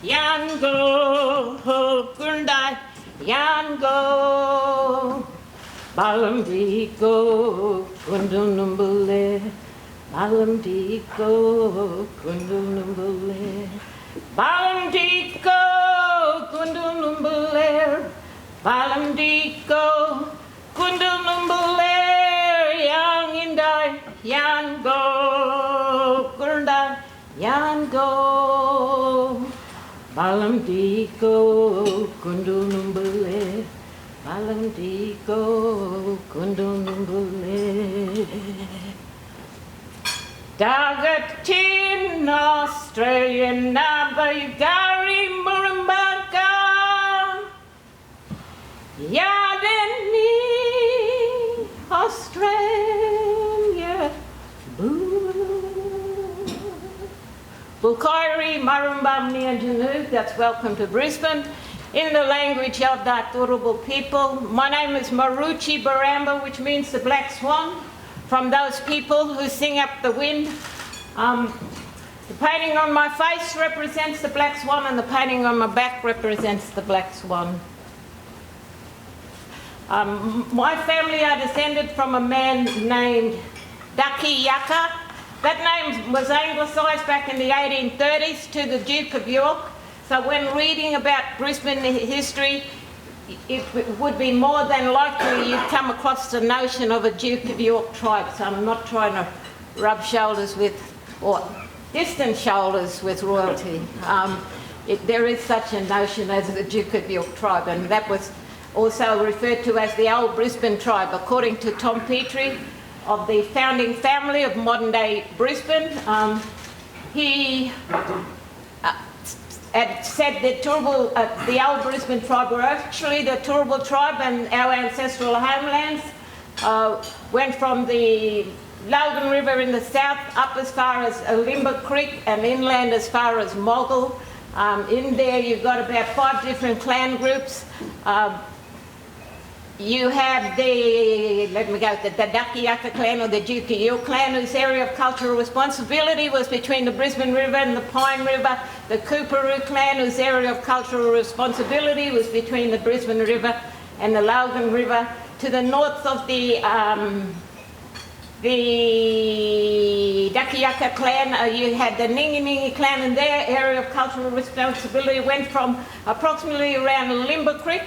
Yango, Gundai, Yango, Balamdiko, Kundunumbule, Balamdiko, Kundunumbule, Balamdiko, Kundunumbule, Balamdiko, Kundunumbule, Yang Indai, Yango, Gundai, Yango. Balamdiko kundunumbule, Balamdiko kundunumbule. Dagatin Australian Nabayugari Murumbaga Yadeni Australia Boo. Bukairi Marumbam Nianjanu, that's welcome to Brisbane, in the language of the Turrbal people. My name is Maruchi Baramba, which means the black swan, from those people who sing up the wind. The painting on my face represents the black swan, and the painting on my back represents the black swan. My family are descended from a man named Daki Yaka. That name was anglicised back in the 1830s to the Duke of York. So when reading about Brisbane history, it would be more than likely you'd come across the notion of a Duke of York tribe. So I'm not trying to rub shoulders with, or distant shoulders with royalty. There is such a notion as the Duke of York tribe, and that was also referred to as the Old Brisbane tribe, according to Tom Petrie, of the founding family of modern-day Brisbane. He had said that the Old Brisbane tribe were actually the Turrbal tribe, and our ancestral homelands went from the Logan River in the south up as far as Olimba Creek and inland as far as Moggle. In there you've got about 5 different clan groups. You have the Daki Yaka clan, or the Duke of York clan, whose area of cultural responsibility was between the Brisbane River and the Pine River. The Coorparoo clan, whose area of cultural responsibility was between the Brisbane River and the Logan River. To the north of the Daki Yaka clan, you had the Ningi clan, and their area of cultural responsibility went from approximately around Limber Creek.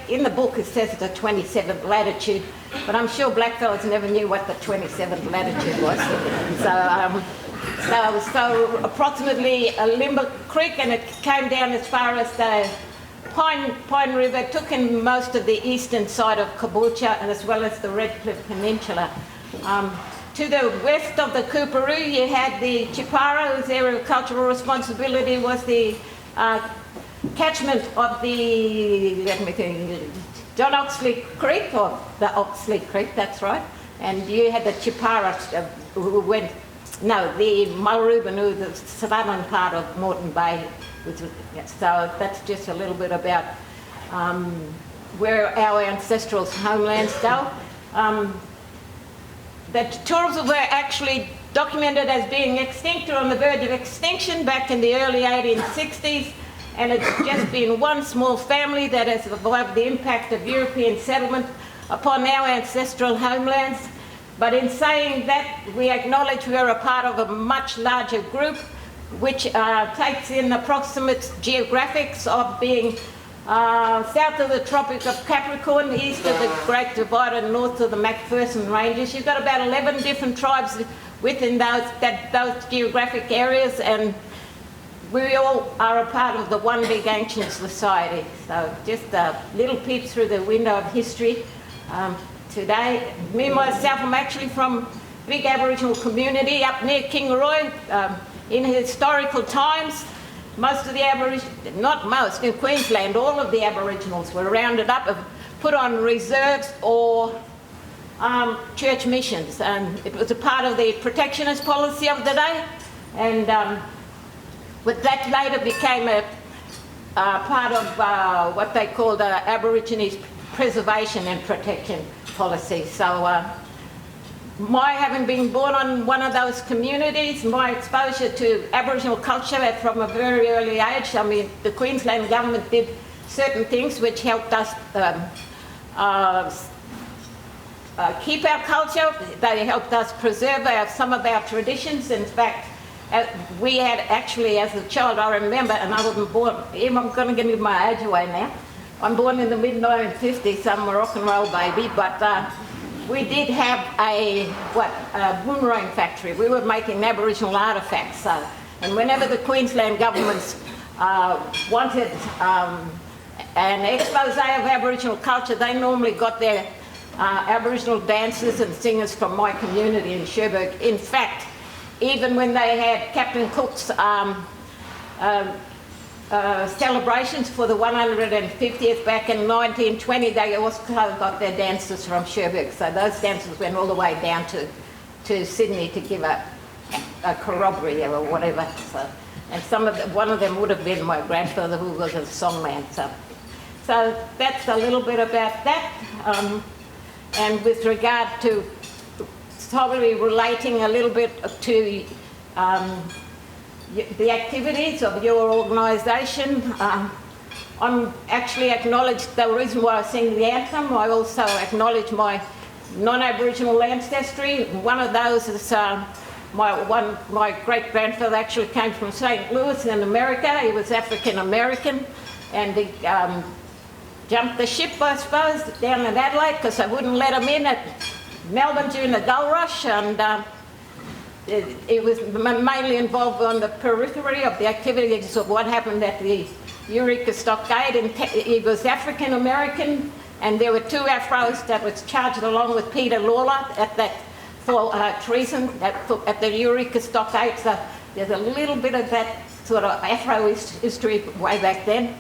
In the book it says the 27th latitude, but I'm sure blackfellas never knew what the 27th latitude was. So approximately Limber Creek, and it came down as far as the Pine River, took in most of the eastern side of Caboolture, and as well as the Redcliffe Peninsula. To the west of the Coorparoo, you had the Chipara, whose area of cultural responsibility was the catchment of the, John Oxley Creek, or the Oxley Creek, that's right. And you had the Chipara who went, the Mulruben, the southern part of Moreton Bay. So that's just a little bit about where our ancestral homelands go. The Turrbal were actually documented as being extinct or on the verge of extinction back in the early 1860s, and it's just been one small family that has survived the impact of European settlement upon our ancestral homelands. But in saying that, we acknowledge we are a part of a much larger group, which takes in approximate geographics of being south of the Tropic of Capricorn, east of the Great Divide, and north of the Macpherson Ranges. You've got about 11 different tribes within those geographic areas, and we all are a part of the one big ancient society. So just a little peep through the window of history. Today, me myself, I'm actually from a big Aboriginal community up near Kingaroy. In historical times, most of the not most, in Queensland, all of the Aboriginals were rounded up, put on reserves or church missions, and it was a part of the protectionist policy of the day, and but that later became a part of what they called Aborigines preservation and protection policy. So my having been born on one of those communities, my exposure to Aboriginal culture from a very early age, I mean, the Queensland government did certain things which helped us keep our culture. They helped us preserve some of our traditions. In fact, we had actually, as a child, I remember, and I wasn't born, I'm going to give my age away now. I'm born in the mid-1950s, so I'm a rock and roll baby, but we did have a boomerang factory. We were making Aboriginal artefacts. And whenever the Queensland governments wanted an expose of Aboriginal culture, they normally got their Aboriginal dancers and singers from my community in Cherbourg. In fact, even when they had Captain Cook's celebrations for the 150th back in 1920, they also got their dancers from Cherbourg. So those dancers went all the way down to Sydney to give a corroboree or whatever. So, and one of them would have been my grandfather, who was a songman. So that's a little bit about that. And with regard to probably relating a little bit to the activities of your organisation, I'm actually acknowledged the reason why I sing the anthem. I also acknowledge my non-Aboriginal ancestry. One of those is my great-grandfather actually came from St. Louis in America. He was African-American, and he jumped the ship, I suppose, down in Adelaide because they wouldn't let him in at Melbourne during the gold rush, and it was mainly involved on the periphery of the activities of what happened at the Eureka Stockade. And he was African American, and there were 2 Afros that was charged along with Peter Lawler at that for treason at the Eureka Stockade. So there's a little bit of that sort of Afro history way back then.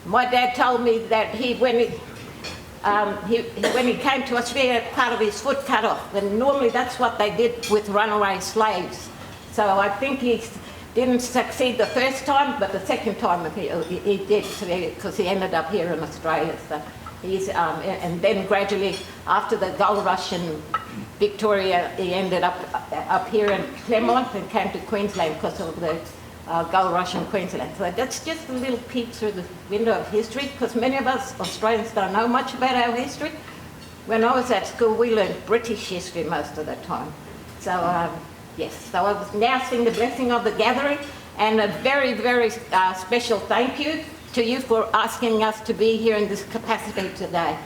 My dad told me that when he came to Australia, had part of his foot cut off, and normally that's what they did with runaway slaves. So I think he didn't succeed the first time, but the second time he did, because he ended up here in Australia. So and then gradually, after the gold rush in Victoria, he ended up here in Claremont and came to Queensland because of the gold rush in Queensland. So that's just a little peek through the window of history, because many of us Australians don't know much about our history. When I was at school, we learned British history most of the time. So yes, so I was now sing the blessing of the gathering, and a very, very special thank you to you for asking us to be here in this capacity today.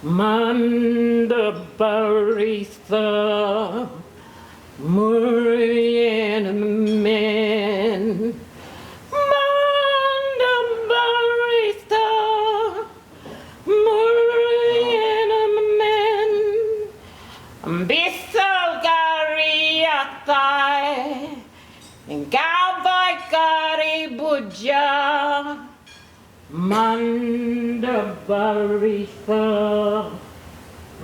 Manda Baritha Murian Men Manda Baritha Murian Men Bissal Gariatai Gavai Gari Buja Manda Baritha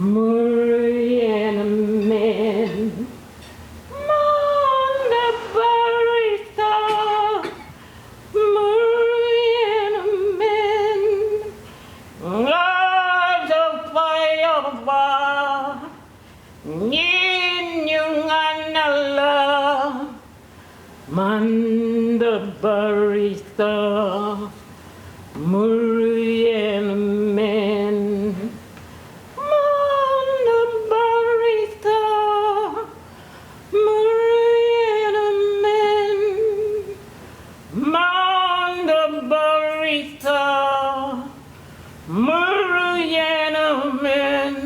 Murian Men Manda Baritha Murian Men Lord of Fire Ninyunganala Manda Baritha Murian Men Manda Baritha Murian Men Manda Baritha Murian Men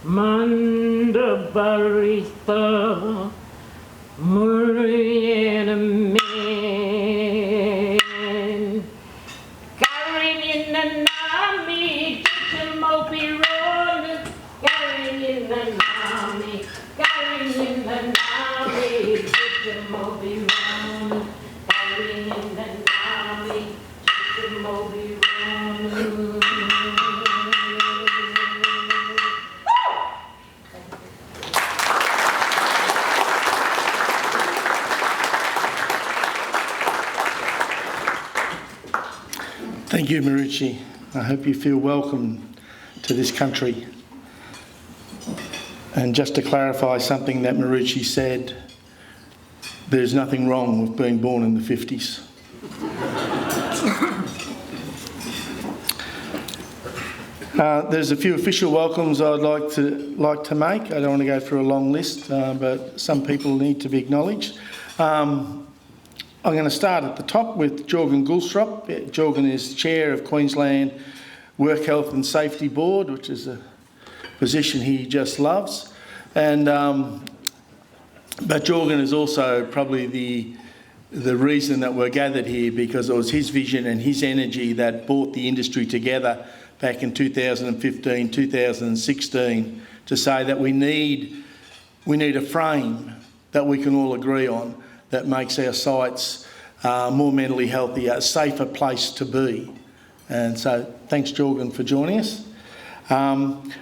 Manda Baritha Murian Men them all be round, Polly and Molly, shake them all be round. Thank you, Marucci. I hope you feel welcome to this country. And just to clarify something that Marucci said, there's nothing wrong with being born in the 50s. There's a few official welcomes I'd like to make. I don't want to go through a long list, but some people need to be acknowledged. I'm going to start at the top with Jorgen Gulstrop. Jorgen is Chair of Queensland Work Health and Safety Board, which is a position he just loves. And but Jorgen is also probably the reason that we're gathered here, because it was his vision and his energy that brought the industry together back in 2015, 2016, to say that we need a frame that we can all agree on that makes our sites more mentally healthy, a safer place to be. And so thanks, Jorgen, for joining us.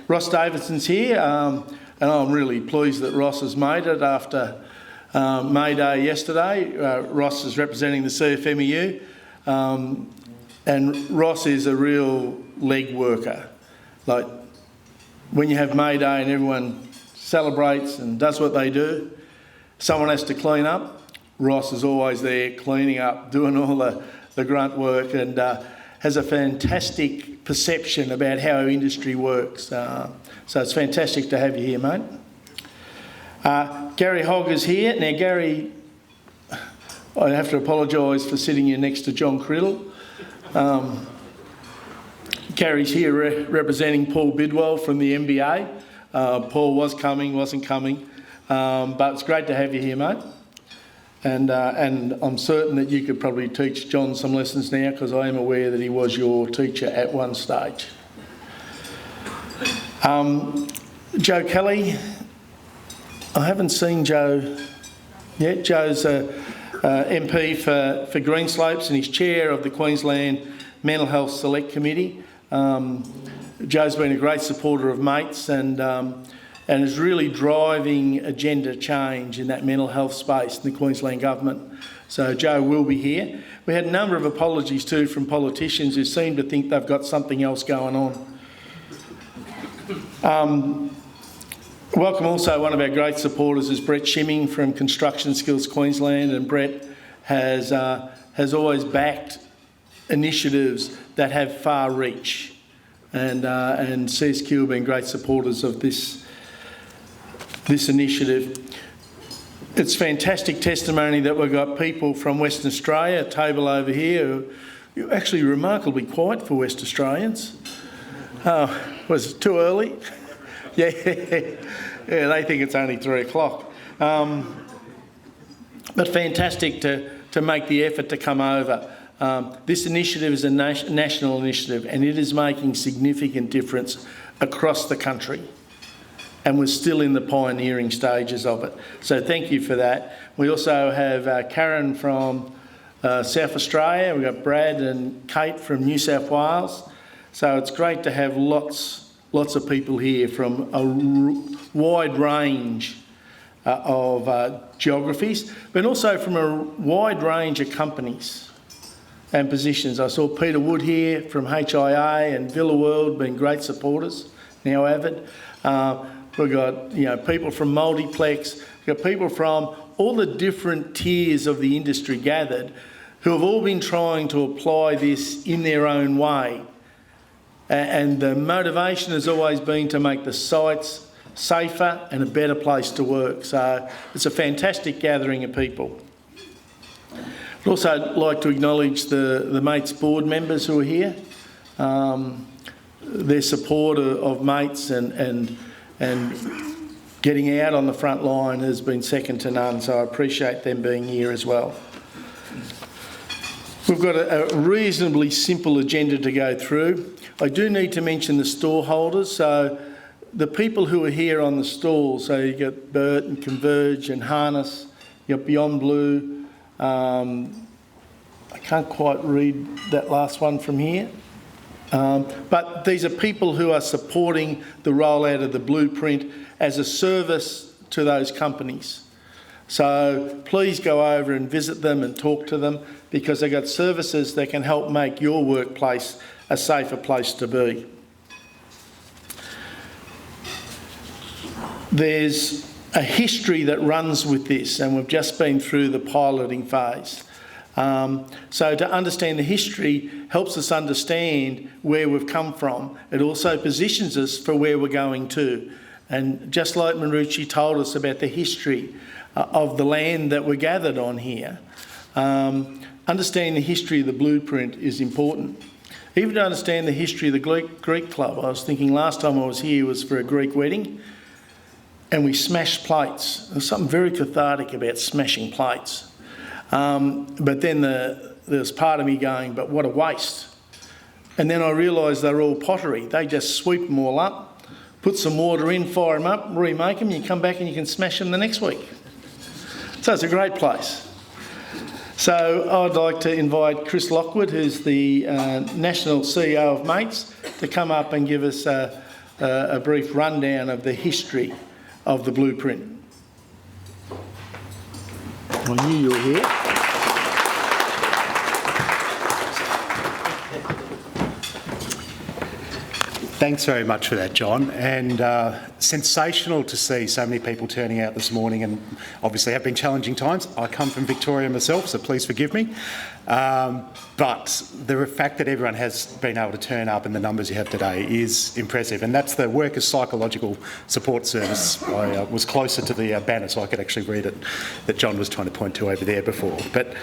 Ross Davidson's here, and I'm really pleased that Ross has made it after May Day yesterday. Ross is representing the CFMEU, and Ross is a real leg worker. Like, when you have May Day and everyone celebrates and does what they do, someone has to clean up. Ross is always there cleaning up, doing all the grunt work, and has a fantastic perception about how our industry works. So it's fantastic to have you here, mate. Gary Hogg is here. Now, Gary, I have to apologise for sitting here next to John Criddle. Gary's here representing Paul Bidwell from the MBA. Paul was coming, wasn't coming, but it's great to have you here, mate. And I'm certain that you could probably teach John some lessons now, because I am aware that he was your teacher at one stage. Joe Kelly, I haven't seen Joe yet. Joe's a MP for Greenslopes, and he's chair of the Queensland Mental Health Select Committee. Joe's been a great supporter of MATES and is really driving agenda change in that mental health space in the Queensland Government. So Joe will be here. We had a number of apologies too from politicians who seem to think they've got something else going on. Welcome also, one of our great supporters is Brett Shimming from Construction Skills Queensland, and Brett has always backed initiatives that have far reach, and CSQ have been great supporters of this initiative. It's fantastic testimony that we've got people from Western Australia, a table over here, who are actually remarkably quiet for West Australians. Was it too early? Yeah, they think it's only 3 o'clock. But fantastic to make the effort to come over. This initiative is a national initiative, and it is making significant difference across the country. And we're still in the pioneering stages of it. So thank you for that. We also have Karen from South Australia. We've got Brad and Kate from New South Wales. So it's great to have lots of people here from a wide range of geographies, but also from a wide range of companies and positions. I saw Peter Wood here from HIA and Villa World being great supporters, now Avid. We've got people from Multiplex, we've got people from all the different tiers of the industry gathered, who have all been trying to apply this in their own way. And the motivation has always been to make the sites safer and a better place to work. So it's a fantastic gathering of people. I'd also like to acknowledge the MATES board members who are here. Their support of MATES and getting out on the front line has been second to none, so I appreciate them being here as well. We've got a reasonably simple agenda to go through. I do need to mention the stall holders. So the people who are here on the stall, so you get Bert and Converge and Harness you've got Beyond Blue. I can't quite read that last one from here. But these are people who are supporting the rollout of the blueprint as a service to those companies. So please go over and visit them and talk to them, because they've got services that can help make your workplace a safer place to be. There's a history that runs with this, and we've just been through the piloting phase. So to understand the history helps us understand where we've come from. It also positions us for where we're going to. And just like Marucci told us about the history of the land that we're gathered on here, understanding the history of the blueprint is important. Even to understand the history of the Greek club. I was thinking last time I was here was for a Greek wedding, and we smashed plates. There's something very cathartic about smashing plates. But then there's part of me going, but what a waste. And then I realised they're all pottery. They just sweep them all up, put some water in, fire them up, remake them, you come back and you can smash them the next week. So it's a great place. So I'd like to invite Chris Lockwood, who's the National CEO of Mates, to come up and give us a brief rundown of the history of the blueprint. I knew you were here. Thanks very much for that, John. And sensational to see so many people turning out this morning, and obviously have been challenging times. I come from Victoria myself, so please forgive me. But the fact that everyone has been able to turn up in the numbers you have today is impressive. And that's the Workers Psychological Support Service. I was closer to the banner so I could actually read it that John was trying to point to over there before. But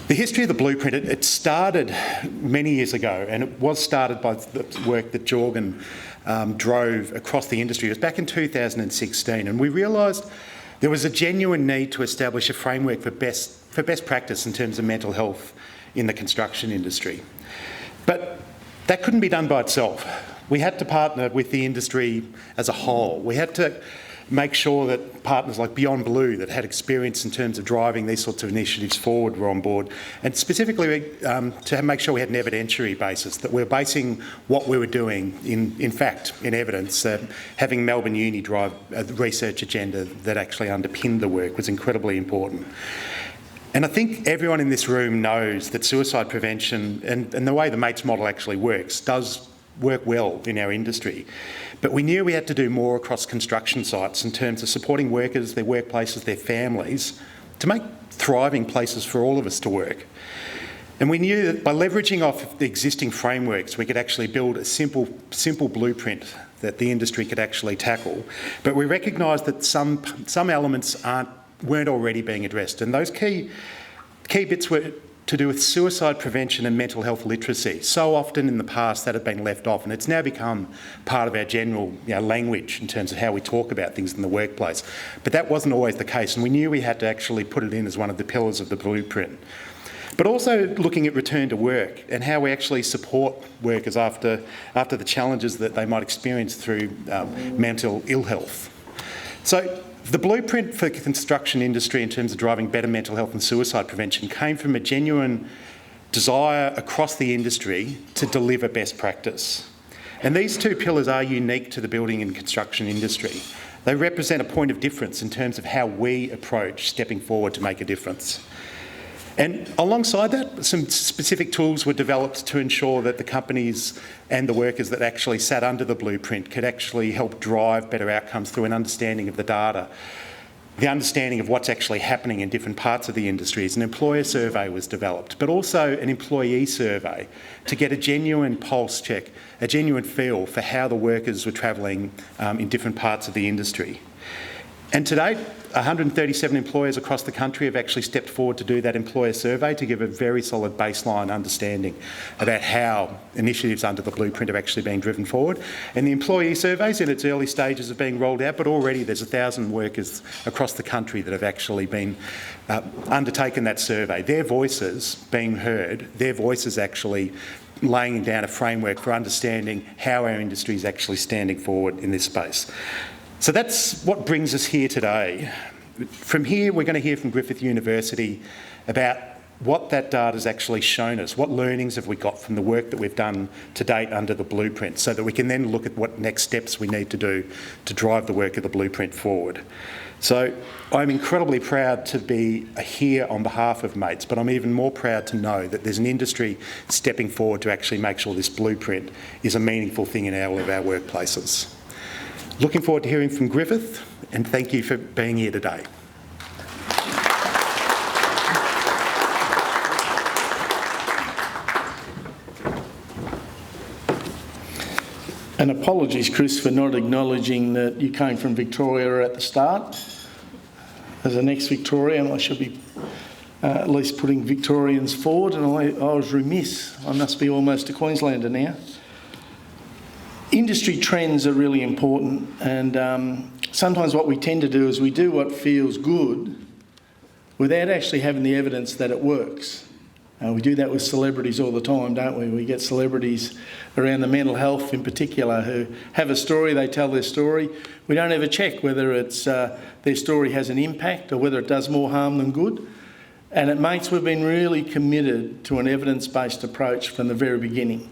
the history of the blueprint, it started many years ago, and it was started by the work that Jorgen drove across the industry. It was back in 2016, and we realised there was a genuine need to establish a framework for best practice in terms of mental health in the construction industry. But that couldn't be done by itself. We had to partner with the industry as a whole. We had to make sure that partners like Beyond Blue, that had experience in terms of driving these sorts of initiatives forward, were on board, and specifically to make sure we had an evidentiary basis, that we're basing what we were doing in fact, in evidence. Having Melbourne Uni drive a research agenda that actually underpinned the work was incredibly important. And I think everyone in this room knows that suicide prevention and the way the Mates model actually works does work well in our industry. But we knew we had to do more across construction sites in terms of supporting workers, their workplaces, their families, to make thriving places for all of us to work. And we knew that by leveraging off the existing frameworks, we could actually build a simple blueprint that the industry could actually tackle. But we recognised that some elements weren't already being addressed, and those key bits were to do with suicide prevention and mental health literacy. So often in the past that had been left off, and it's now become part of our general language in terms of how we talk about things in the workplace. But that wasn't always the case, and we knew we had to actually put it in as one of the pillars of the blueprint. But also looking at return to work and how we actually support workers after the challenges that they might experience through mental ill health. So the blueprint for the construction industry in terms of driving better mental health and suicide prevention came from a genuine desire across the industry to deliver best practice. And these two pillars are unique to the building and construction industry. They represent a point of difference in terms of how we approach stepping forward to make a difference. And alongside that, some specific tools were developed to ensure that the companies and the workers that actually sat under the blueprint could actually help drive better outcomes through an understanding of the data, the understanding of what's actually happening in different parts of the industries. An employer survey was developed, but also an employee survey to get a genuine pulse check, a genuine feel for how the workers were travelling in different parts of the industry. And to date, 137 employers across the country have actually stepped forward to do that employer survey to give a very solid baseline understanding about how initiatives under the blueprint have actually been driven forward. And the employee survey's in its early stages of being rolled out, but already there's 1,000 workers across the country that have actually been undertaken that survey. Their voices being heard, their voices actually laying down a framework for understanding how our industry is actually standing forward in this space. So that's what brings us here today. From here, we're going to hear from Griffith University about what that data has actually shown us, what learnings have we got from the work that we've done to date under the blueprint, so that we can then look at what next steps we need to do to drive the work of the blueprint forward. So I'm incredibly proud to be here on behalf of Mates, but I'm even more proud to know that there's an industry stepping forward to actually make sure this blueprint is a meaningful thing in all of our workplaces. Looking forward to hearing from Griffith, and thank you for being here today. And apologies, Chris, for not acknowledging that you came from Victoria at the start. As an ex-Victorian, I should be at least putting Victorians forward, and I was remiss. I must be almost a Queenslander now. Industry trends are really important, and sometimes what we tend to do is we do what feels good without actually having the evidence that it works. We do that with celebrities all the time, don't we? We get celebrities around the mental health in particular who have a story, they tell their story. We don't ever check whether it's their story has an impact or whether it does more harm than good. And at Mates, we've been really committed to an evidence-based approach from the very beginning.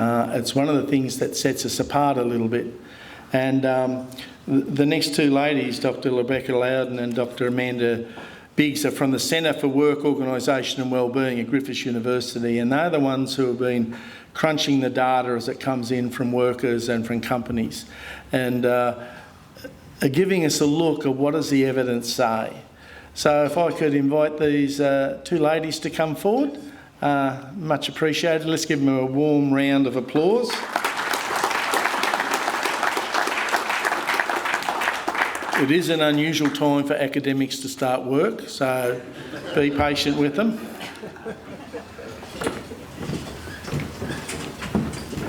It's one of the things that sets us apart a little bit. And the next two ladies, Dr. Rebecca Loudon and Dr. Amanda Biggs, are from the Centre for Work Organisation and Wellbeing at Griffith University, and they're the ones who have been crunching the data as it comes in from workers and from companies, and are giving us a look at what does the evidence say. So if I could invite these two ladies to come forward, much appreciated. Let's give them a warm round of applause. It is an unusual time for academics to start work, so be patient with them.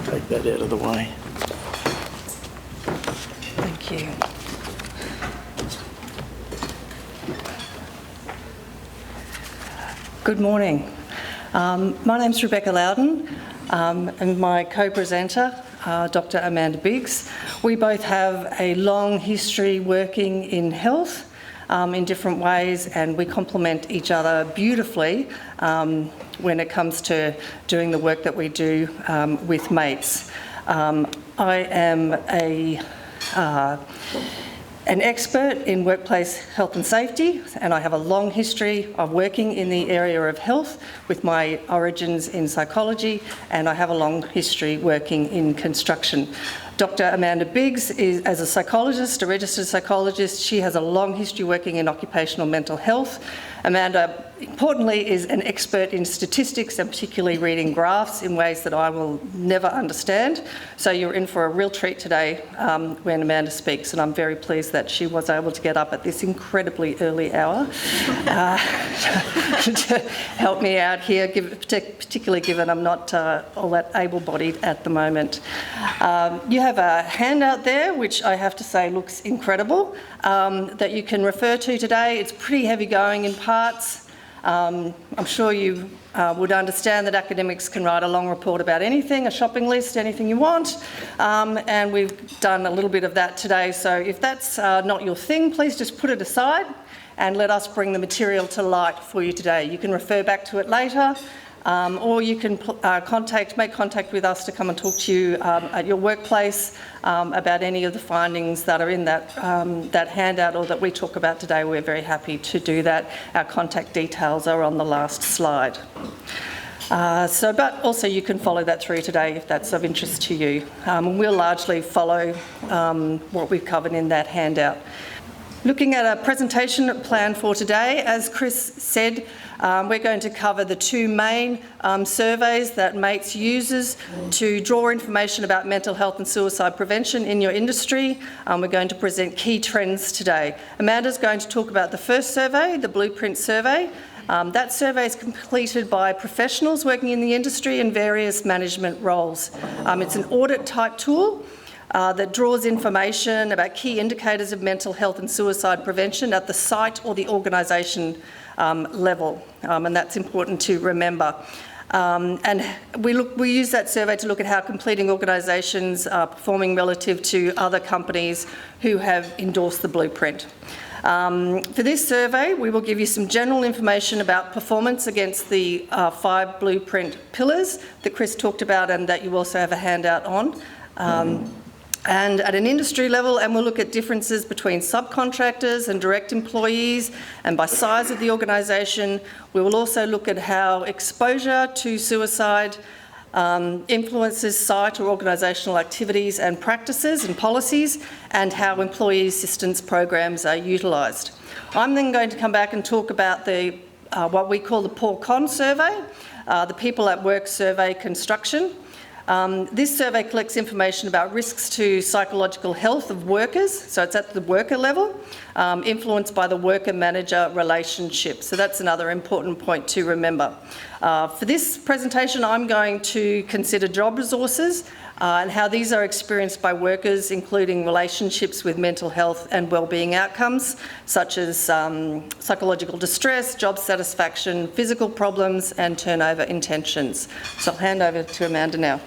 Take that out of the way. Thank you. Good morning. My name's Rebecca Loudon, and my co-presenter, Dr. Amanda Biggs. We both have a long history working in health in different ways, and we complement each other beautifully when it comes to doing the work that we do with Mates. I am an expert in workplace health and safety, and I have a long history of working in the area of health with my origins in psychology, and I have a long history working in construction. Dr. Amanda Biggs is, as a psychologist, a registered psychologist, she has a long history working in occupational mental health. Amanda, importantly, is an expert in statistics and particularly reading graphs in ways that I will never understand. So you're in for a real treat today when Amanda speaks, and I'm very pleased that she was able to get up at this incredibly early hour to help me out here, particularly given I'm not all that able-bodied at the moment. You have a handout there, which I have to say looks incredible, that you can refer to today. It's pretty heavy going in parts. I'm sure you would understand that academics can write a long report about anything, a shopping list, anything you want, and we've done a little bit of that today. So if that's not your thing, please just put it aside and let us bring the material to light for you today. You can refer back to it later, or you can make contact with us to come and talk to you at your workplace about any of the findings that are in that handout or that we talk about today. We're very happy to do that. Our contact details are on the last slide. But also you can follow that through today if that's of interest to you. We'll largely follow what we've covered in that handout. Looking at a presentation plan for today, as Chris said, we're going to cover the two main surveys that Mates uses to draw information about mental health and suicide prevention in your industry. We're going to present key trends today. Amanda's going to talk about the first survey, the Blueprint survey. That survey is completed by professionals working in the industry in various management roles. It's an audit-type tool that draws information about key indicators of mental health and suicide prevention at the site or the organisation level, and that's important to remember. And we use that survey to look at how completing organisations are performing relative to other companies who have endorsed the Blueprint. For this survey, we will give you some general information about performance against the 5 blueprint pillars that Chris talked about and that you also have a handout on. And at an industry level, and we'll look at differences between subcontractors and direct employees, and by size of the organisation. We will also look at how exposure to suicide influences site or organisational activities and practices and policies, and how employee assistance programs are utilised. I'm then going to come back and talk about the what we call the Paul Conn survey, the People at Work survey construction. This survey collects information about risks to psychological health of workers, so it's at the worker level, influenced by the worker-manager relationship. So that's another important point to remember. For this presentation, I'm going to consider job resources and how these are experienced by workers, including relationships with mental health and wellbeing outcomes, such as psychological distress, job satisfaction, physical problems, and turnover intentions. So I'll hand over to Amanda now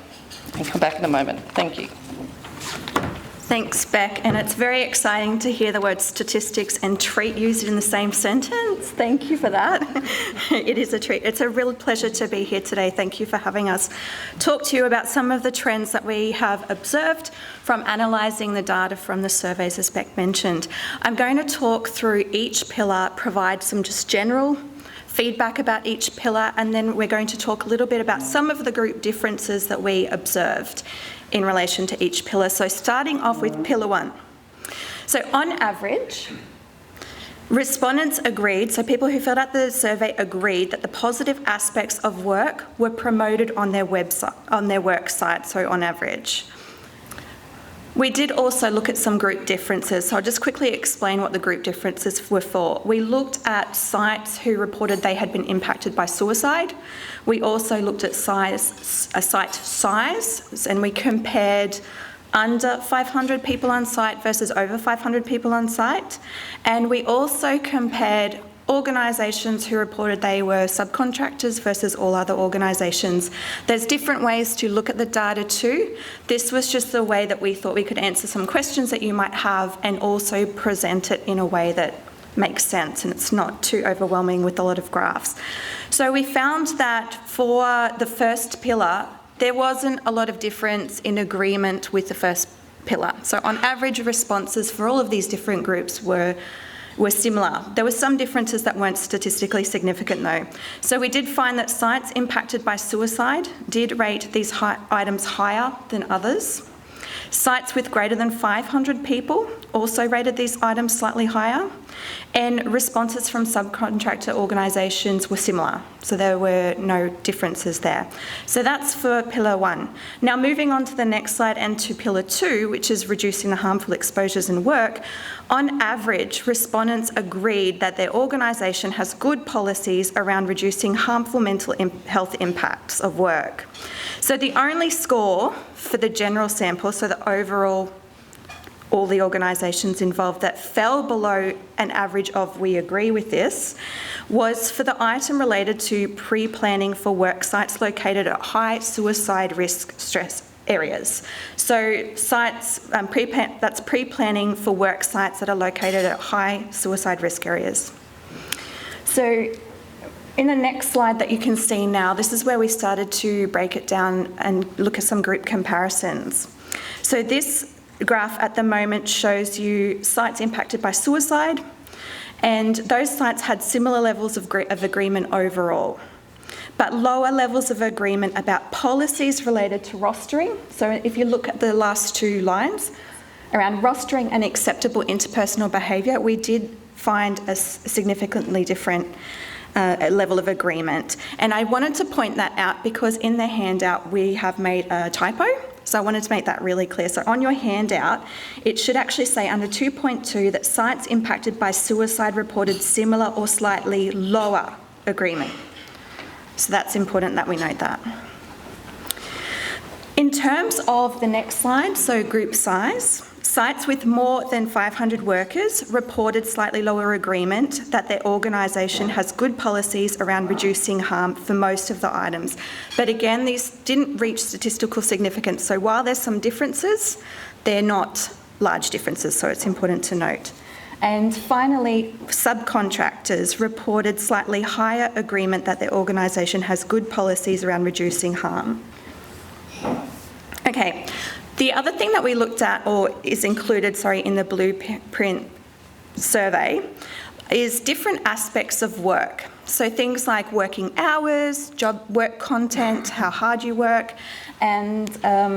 and come back in a moment. Thank you. Thanks, Beck, and it's very exciting to hear the word statistics and treat used in the same sentence. Thank you for that. It is a treat. It's a real pleasure to be here today. Thank you for having us talk to you about some of the trends that we have observed from analysing the data from the surveys, as Beck mentioned. I'm going to talk through each pillar, provide some just general feedback about each pillar, and then we're going to talk a little bit about some of the group differences that we observed in relation to each pillar. So starting off with pillar 1. So on average, respondents agreed, so people who filled out the survey agreed that the positive aspects of work were promoted on their website, on their work site, so on average. We did also look at some group differences, so I'll just quickly explain what the group differences were for. We looked at sites who reported they had been impacted by suicide. We also looked at site size, and we compared under 500 people on site versus over 500 people on site. And we also compared organisations who reported they were subcontractors versus all other organisations. There's different ways to look at the data too. This was just the way that we thought we could answer some questions that you might have and also present it in a way that makes sense and it's not too overwhelming with a lot of graphs. So we found that for the first pillar, there wasn't a lot of difference in agreement with the first pillar. So on average, responses for all of these different groups were similar. There were some differences that weren't statistically significant though. So we did find that sites impacted by suicide did rate these items higher than others. Sites with greater than 500 people also rated these items slightly higher, and responses from subcontractor organisations were similar, so there were no differences there. So that's for pillar 1. Now moving on to the next slide and to pillar 2, which is reducing the harmful exposures in work. On average, respondents agreed that their organisation has good policies around reducing harmful mental health impacts of work. So the only score for the general sample, so the overall, all the organisations involved that fell below an average of we agree with this, was for the item related to pre-planning for work sites located at high suicide risk stress areas. So sites, that's pre-planning for work sites that are located at high suicide risk areas. So in the next slide that you can see now, this is where we started to break it down and look at some group comparisons. So this graph at the moment shows you sites impacted by suicide, and those sites had similar levels of agreement overall, but lower levels of agreement about policies related to rostering. So if you look at the last 2 lines, around rostering and acceptable interpersonal behaviour, we did find a significantly different level of agreement. And I wanted to point that out because in the handout we have made a typo. So I wanted to make that really clear. So on your handout, it should actually say under 2.2 that sites impacted by suicide reported similar or slightly lower agreement. So that's important that we note that. In terms of the next slide, so group size, sites with more than 500 workers reported slightly lower agreement that their organisation has good policies around reducing harm for most of the items. But again, these didn't reach statistical significance. So while there's some differences, they're not large differences, so it's important to note. And finally, subcontractors reported slightly higher agreement that their organisation has good policies around reducing harm. Okay, the other thing that we looked at, or is included, in the Blueprint survey, is different aspects of work. So things like working hours, work content, how hard you work, and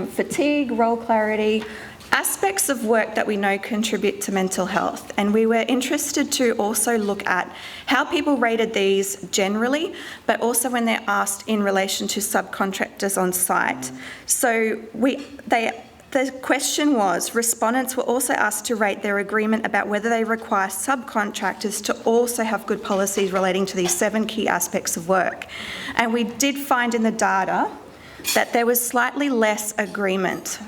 fatigue, role clarity, aspects of work that we know contribute to mental health. And we were interested to also look at how people rated these generally, but also when they're asked in relation to subcontractors on site. So the question was, respondents were also asked to rate their agreement about whether they require subcontractors to also have good policies relating to these 7 key aspects of work. And we did find in the data that there was slightly less agreement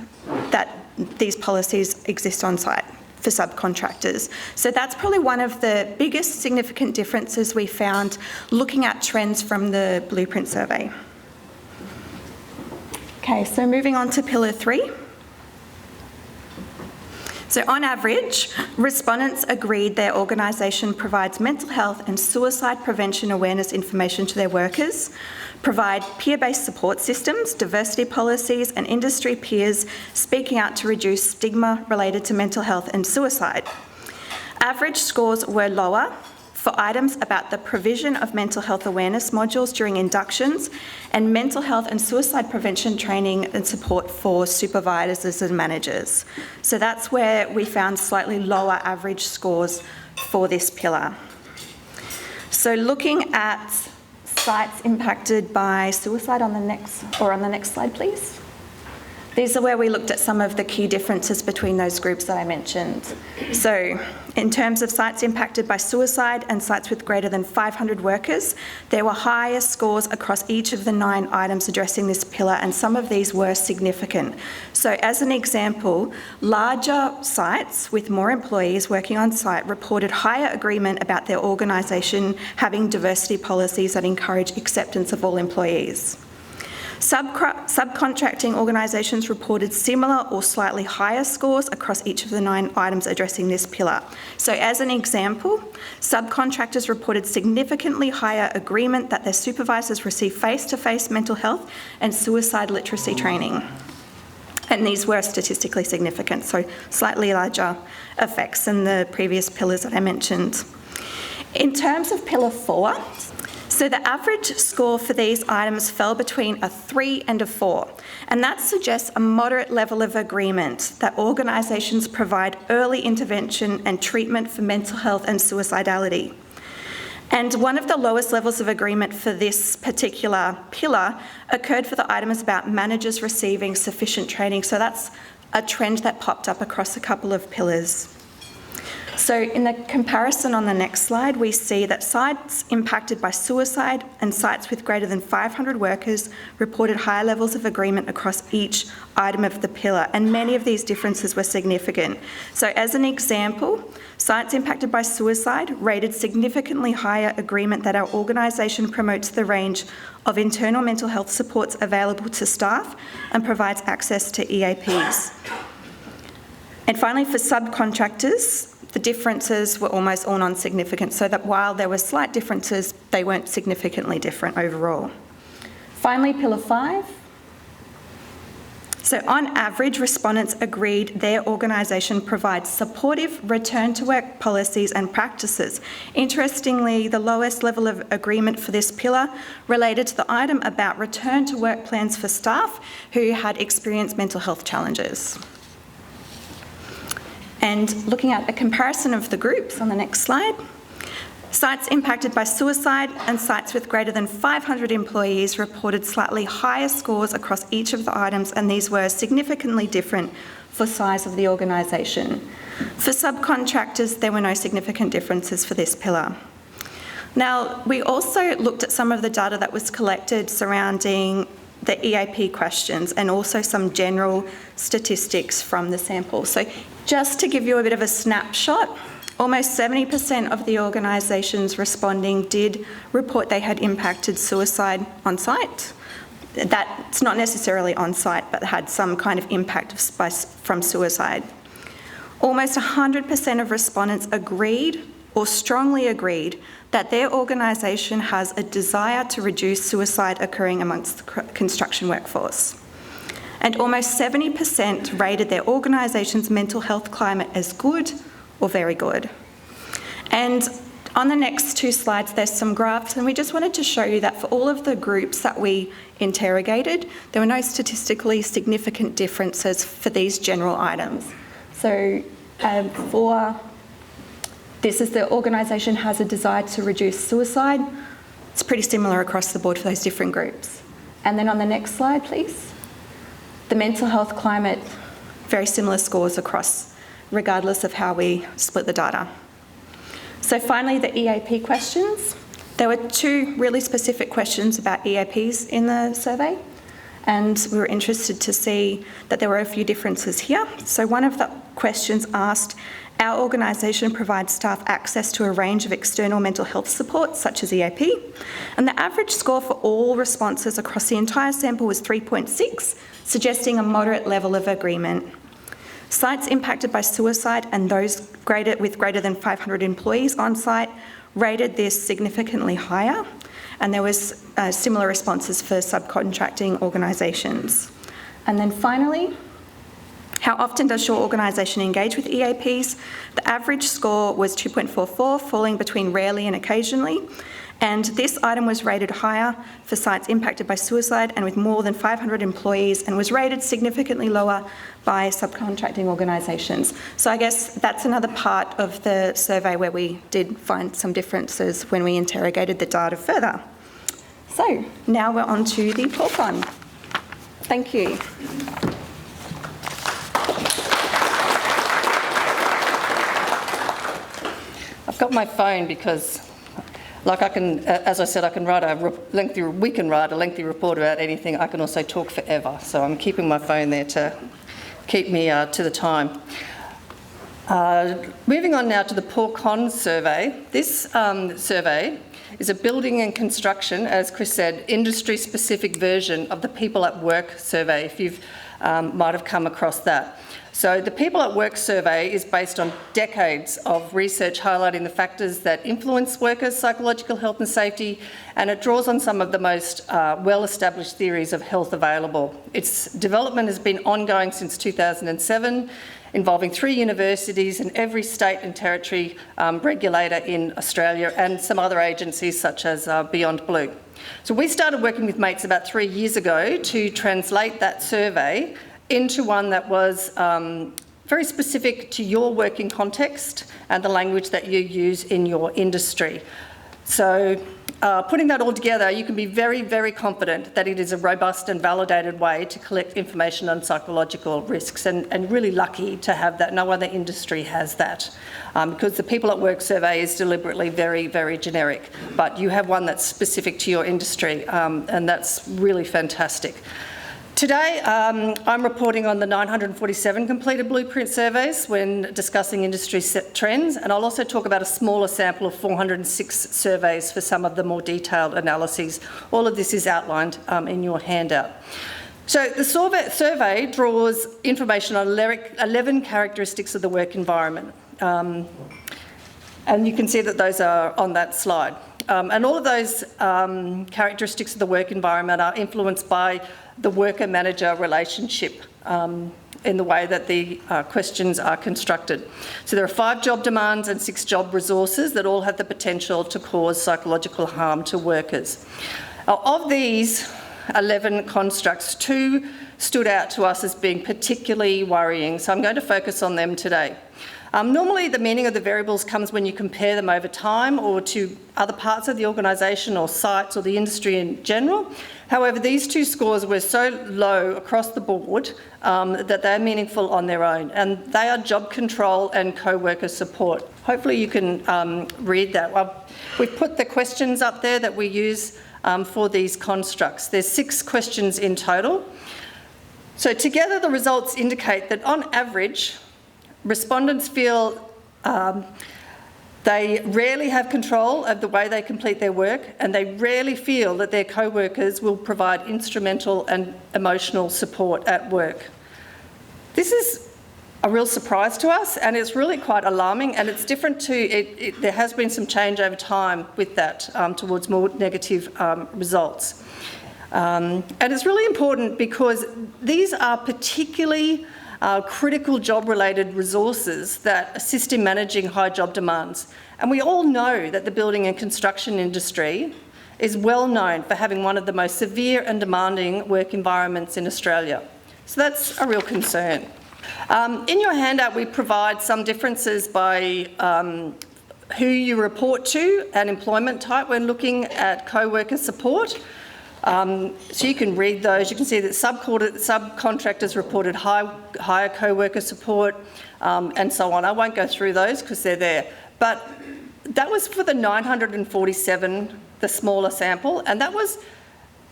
that these policies exist on site for subcontractors. So that's probably one of the biggest significant differences we found looking at trends from the Blueprint survey. Okay, so moving on to Pillar 3. So on average, respondents agreed their organisation provides mental health and suicide prevention awareness information to their workers, provide peer-based support systems, diversity policies and industry peers speaking out to reduce stigma related to mental health and suicide. Average scores were lower for items about the provision of mental health awareness modules during inductions and mental health and suicide prevention training and support for supervisors and managers. So that's where we found slightly lower average scores for this pillar. So looking at sites impacted by suicide on the next slide, please. These are where we looked at some of the key differences between those groups that I mentioned. So in terms of sites impacted by suicide and sites with greater than 500 workers, there were higher scores across each of the 9 items addressing this pillar, and some of these were significant. So as an example, larger sites with more employees working on site reported higher agreement about their organisation having diversity policies that encourage acceptance of all employees. Subcontracting organisations reported similar or slightly higher scores across each of the 9 items addressing this pillar. So as an example, subcontractors reported significantly higher agreement that their supervisors receive face-to-face mental health and suicide literacy training. And these were statistically significant, so slightly larger effects than the previous pillars that I mentioned. In terms of Pillar 4, so the average score for these items fell between a 3 and a 4, and that suggests a moderate level of agreement that organisations provide early intervention and treatment for mental health and suicidality. And one of the lowest levels of agreement for this particular pillar occurred for the items about managers receiving sufficient training. So that's a trend that popped up across a couple of pillars. So in the comparison on the next slide, we see that sites impacted by suicide and sites with greater than 500 workers reported higher levels of agreement across each item of the pillar, and many of these differences were significant. So as an example, sites impacted by suicide rated significantly higher agreement that our organisation promotes the range of internal mental health supports available to staff and provides access to EAPs. And finally, for subcontractors, the differences were almost all non-significant, so that while there were slight differences, they weren't significantly different overall. Finally, Pillar 5. So on average, respondents agreed their organisation provides supportive return to work policies and practices. Interestingly, the lowest level of agreement for this pillar related to the item about return to work plans for staff who had experienced mental health challenges. And looking at a comparison of the groups on the next slide, sites impacted by suicide and sites with greater than 500 employees reported slightly higher scores across each of the items, and these were significantly different for size of the organisation. For subcontractors, there were no significant differences for this pillar. Now, we also looked at some of the data that was collected surrounding the EAP questions and also some general statistics from the sample. So just to give you a bit of a snapshot, almost 70% of the organisations responding did report they had impacted suicide on site. That's not necessarily on site, but had some kind of impact from suicide. Almost 100% of respondents agreed or strongly agreed that their organisation has a desire to reduce suicide occurring amongst the construction workforce. And almost 70% rated their organisation's mental health climate as good or very good. And on the next two slides, there's some graphs, and we just wanted to show you that for all of the groups that we interrogated, there were no statistically significant differences for these general items. So this is the organisation has a desire to reduce suicide. It's pretty similar across the board for those different groups. And then on the next slide, please. The mental health climate, very similar scores across, regardless of how we split the data. So finally, the EAP questions. There were two really specific questions about EAPs in the survey, and we were interested to see that there were a few differences here. So one of the questions asked, our organisation provides staff access to a range of external mental health support, such as EAP, and the average score for all responses across the entire sample was 3.6, suggesting a moderate level of agreement. Sites impacted by suicide and those with greater than 500 employees on site rated this significantly higher, and there was similar responses for subcontracting organisations. And then finally, how often does your organisation engage with EAPs? The average score was 2.44, falling between rarely and occasionally. And this item was rated higher for sites impacted by suicide and with more than 500 employees, and was rated significantly lower by subcontracting organisations. So I guess that's another part of the survey where we did find some differences when we interrogated the data further. So now we're on to the talk-on. Thank you. I've got my phone because, like I can, as I said, I can write we can write a lengthy report about anything. I can also talk forever. So I'm keeping my phone there to keep me to the time. Moving on now to the Pour-Con survey. This survey is a building and construction, as Chris said, industry-specific version of the People at Work survey, if you might have come across that. So the People at Work survey is based on decades of research highlighting the factors that influence workers' psychological health and safety, and it draws on some of the most well-established theories of health available. Its development has been ongoing since 2007, involving 3 universities and every state and territory regulator in Australia and some other agencies such as Beyond Blue. So we started working with Mates about 3 years ago to translate that survey into one that was very specific to your working context and the language that you use in your industry. So putting that all together, you can be very, very confident that it is a robust and validated way to collect information on psychological risks, and really lucky to have that. No other industry has that, because the People at Work survey is deliberately very, very generic, but you have one that's specific to your industry, and that's really fantastic. Today, I'm reporting on the 947 completed blueprint surveys when discussing industry trends, and I'll also talk about a smaller sample of 406 surveys for some of the more detailed analyses. All of this is outlined in your handout. So the survey draws information on 11 characteristics of the work environment, and you can see that those are on that slide. And all of those characteristics of the work environment are influenced by the worker-manager relationship in the way that the questions are constructed. So there are 5 job demands and 6 job resources that all have the potential to cause psychological harm to workers. Of these 11 constructs, 2 stood out to us as being particularly worrying, so I'm going to focus on them today. Normally, the meaning of the variables comes when you compare them over time or to other parts of the organisation or sites or the industry in general. However, these 2 scores were so low across the board that they're meaningful on their own, and they are job control and co-worker support. Hopefully you can read that. Well, we've put the questions up there that we use for these constructs. There's 6 questions in total. So together the results indicate that on average, respondents feel they rarely have control of the way they complete their work, and they rarely feel that their co-workers will provide instrumental and emotional support at work. This is a real surprise to us, and it's really quite alarming, and it's different to, there has been some change over time with that towards more negative results. And it's really important because these are particularly critical job-related resources that assist in managing high job demands. And we all know that the building and construction industry is well known for having one of the most severe and demanding work environments in Australia. So that's a real concern. In your handout, we provide some differences by who you report to and employment type when looking at co-worker support. So you can read those. You can see that subcontractors reported higher co-worker support and so on. I won't go through those because they're there. But that was for the 947, the smaller sample, and that was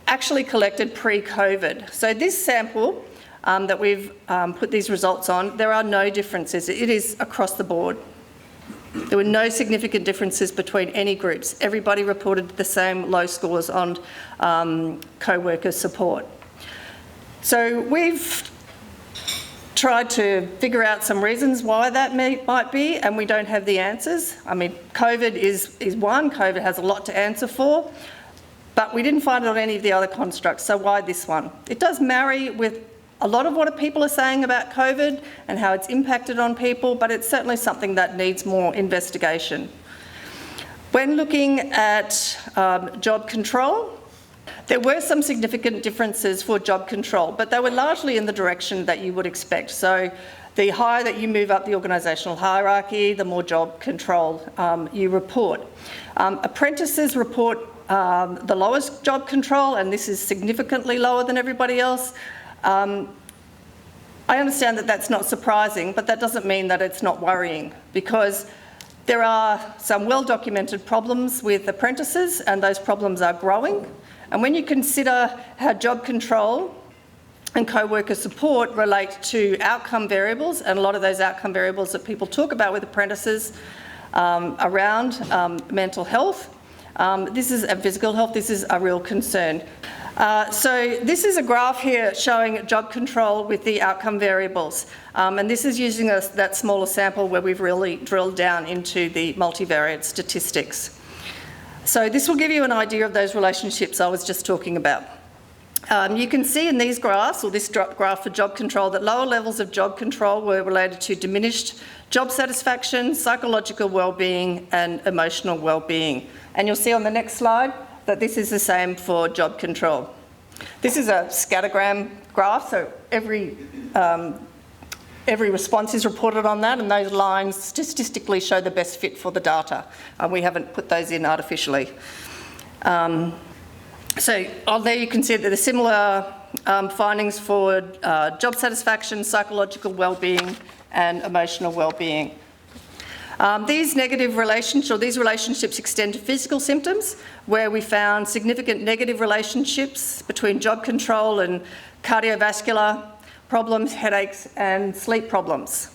actually collected pre-COVID. So this sample that we've put these results on, there are no differences. It is across the board. There were no significant differences between any groups. Everybody reported the same low scores on co-worker support. So we've tried to figure out some reasons why that might be, and we don't have the answers. I mean, COVID is one. COVID has a lot to answer for, but we didn't find it on any of the other constructs, so why this one? It does marry with a lot of what people are saying about COVID and how it's impacted on people, but it's certainly something that needs more investigation. When looking at job control, there were some significant differences for job control, but they were largely in the direction that you would expect. So the higher that you move up the organisational hierarchy, the more job control you report. Apprentices report the lowest job control, and this is significantly lower than everybody else. I understand that that's not surprising, but that doesn't mean that it's not worrying, because there are some well-documented problems with apprentices, and those problems are growing. And when you consider how job control and co-worker support relate to outcome variables, and a lot of those outcome variables that people talk about with apprentices around mental health, this is a physical health, this is a real concern. So this is a graph here showing job control with the outcome variables. And this is using that smaller sample where we've really drilled down into the multivariate statistics. So this will give you an idea of those relationships I was just talking about. You can see in these graphs, or this graph for job control, that lower levels of job control were related to diminished job satisfaction, psychological wellbeing and emotional wellbeing. And you'll see on the next slide that this is the same for job control. This is a scattergram graph, so every response is reported on that, and those lines statistically show the best fit for the data. We haven't put those in artificially. So on there you can see that there are similar findings for job satisfaction, psychological wellbeing and emotional wellbeing. These negative relationships, or these relationships, extend to physical symptoms, where we found significant negative relationships between job control and cardiovascular problems, headaches and sleep problems.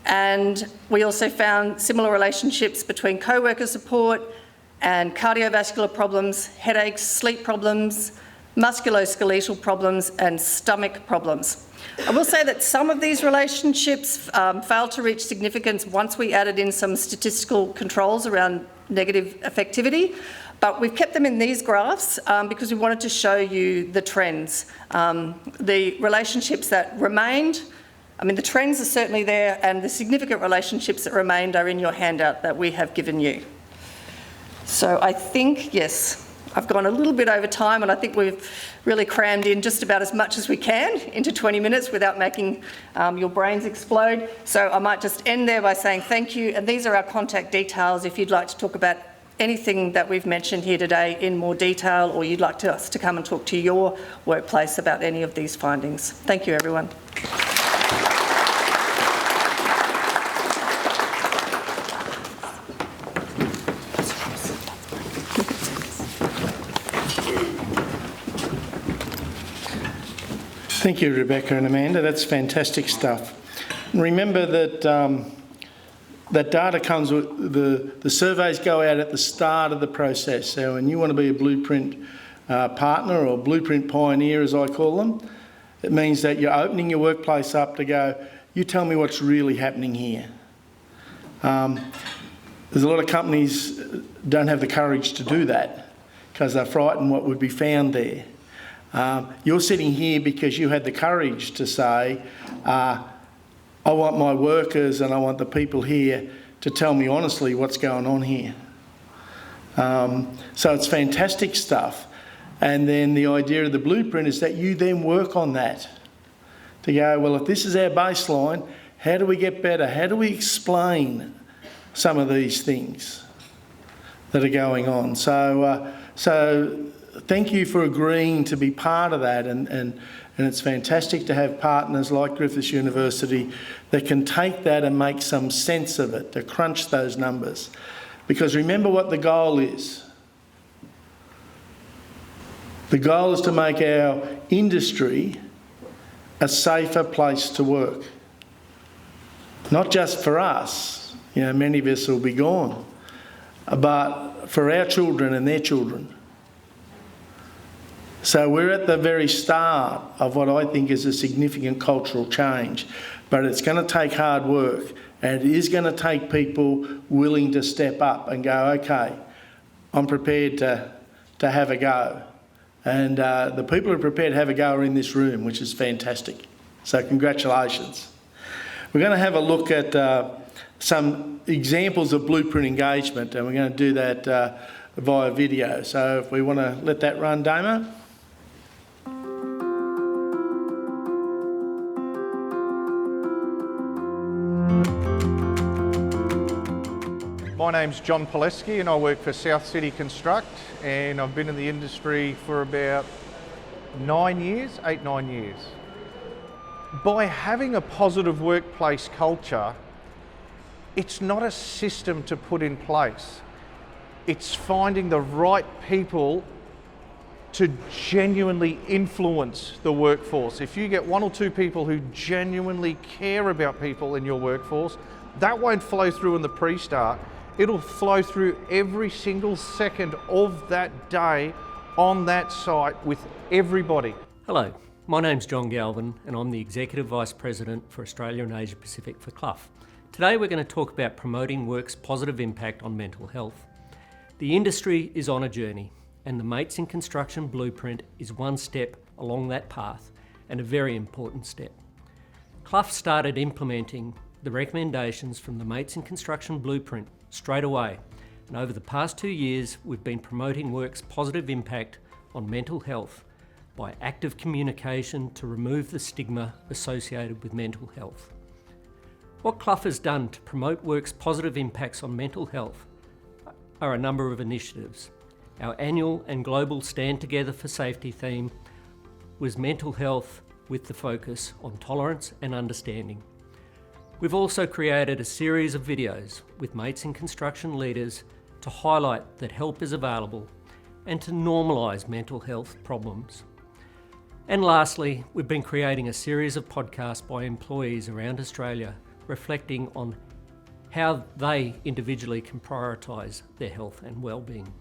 And we also found similar relationships between co-worker support and cardiovascular problems, headaches, sleep problems, musculoskeletal problems and stomach problems. I will say that some of these relationships failed to reach significance once we added in some statistical controls around negative affectivity, but we've kept them in these graphs because we wanted to show you the trends. The relationships that remained, I mean, the trends are certainly there, and the significant relationships that remained are in your handout that we have given you. So I think, yes, I've gone a little bit over time, and I think we've really crammed in just about as much as we can into 20 minutes without making your brains explode. So I might just end there by saying thank you, and these are our contact details if you'd like to talk about anything that we've mentioned here today in more detail, or you'd like us to come and talk to your workplace about any of these findings. Thank you, everyone. Thank you, Rebecca and Amanda. That's fantastic stuff. And remember that that data comes with the surveys go out at the start of the process. So when you want to be a Blueprint partner or Blueprint pioneer, as I call them, it means that you're opening your workplace up to go, you tell me what's really happening here. There's a lot of companies don't have the courage to do that because they're frightened what would be found there. You're sitting here because you had the courage to say, I want my workers and I want the people here to tell me honestly what's going on here. So it's fantastic stuff. And then the idea of the blueprint is that you then work on that to go, well, if this is our baseline, how do we get better? How do we explain some of these things that are going on? So thank you for agreeing to be part of that, and it's fantastic to have partners like Griffiths University that can take that and make some sense of it, to crunch those numbers. Because remember what the goal is. The goal is to make our industry a safer place to work. Not just for us, many of us will be gone, but for our children and their children. So we're at the very start of what I think is a significant cultural change, but it's going to take hard work, and it is going to take people willing to step up and go, okay, I'm prepared to have a go. And the people who are prepared to have a go are in this room, which is fantastic. So congratulations. We're going to have a look at some examples of blueprint engagement, and we're going to do that via video. So if we want to let that run, Damo. My name's John Pileski and I work for South City Construct, and I've been in the industry for about 9 years, 8-9 years. By having a positive workplace culture, it's not a system to put in place. It's finding the right people to genuinely influence the workforce. If you get 1 or 2 people who genuinely care about people in your workforce, that won't flow through in the pre-start. It'll flow through every single second of that day on that site with everybody. Hello, my name's John Galvin and I'm the Executive Vice President for Australia and Asia Pacific for Clough. Today we're going to talk about promoting work's positive impact on mental health. The industry is on a journey, and the Mates in Construction Blueprint is one step along that path, and a very important step. Clough started implementing the recommendations from the Mates in Construction Blueprint straight away, and over the past 2 years we've been promoting work's positive impact on mental health by active communication to remove the stigma associated with mental health. What Clough has done to promote work's positive impacts on mental health are a number of initiatives. Our annual and global Stand Together for Safety theme was mental health with the focus on tolerance and understanding. We've also created a series of videos with Mates in Construction leaders to highlight that help is available and to normalise mental health problems. And lastly, we've been creating a series of podcasts by employees around Australia reflecting on how they individually can prioritise their health and well-being.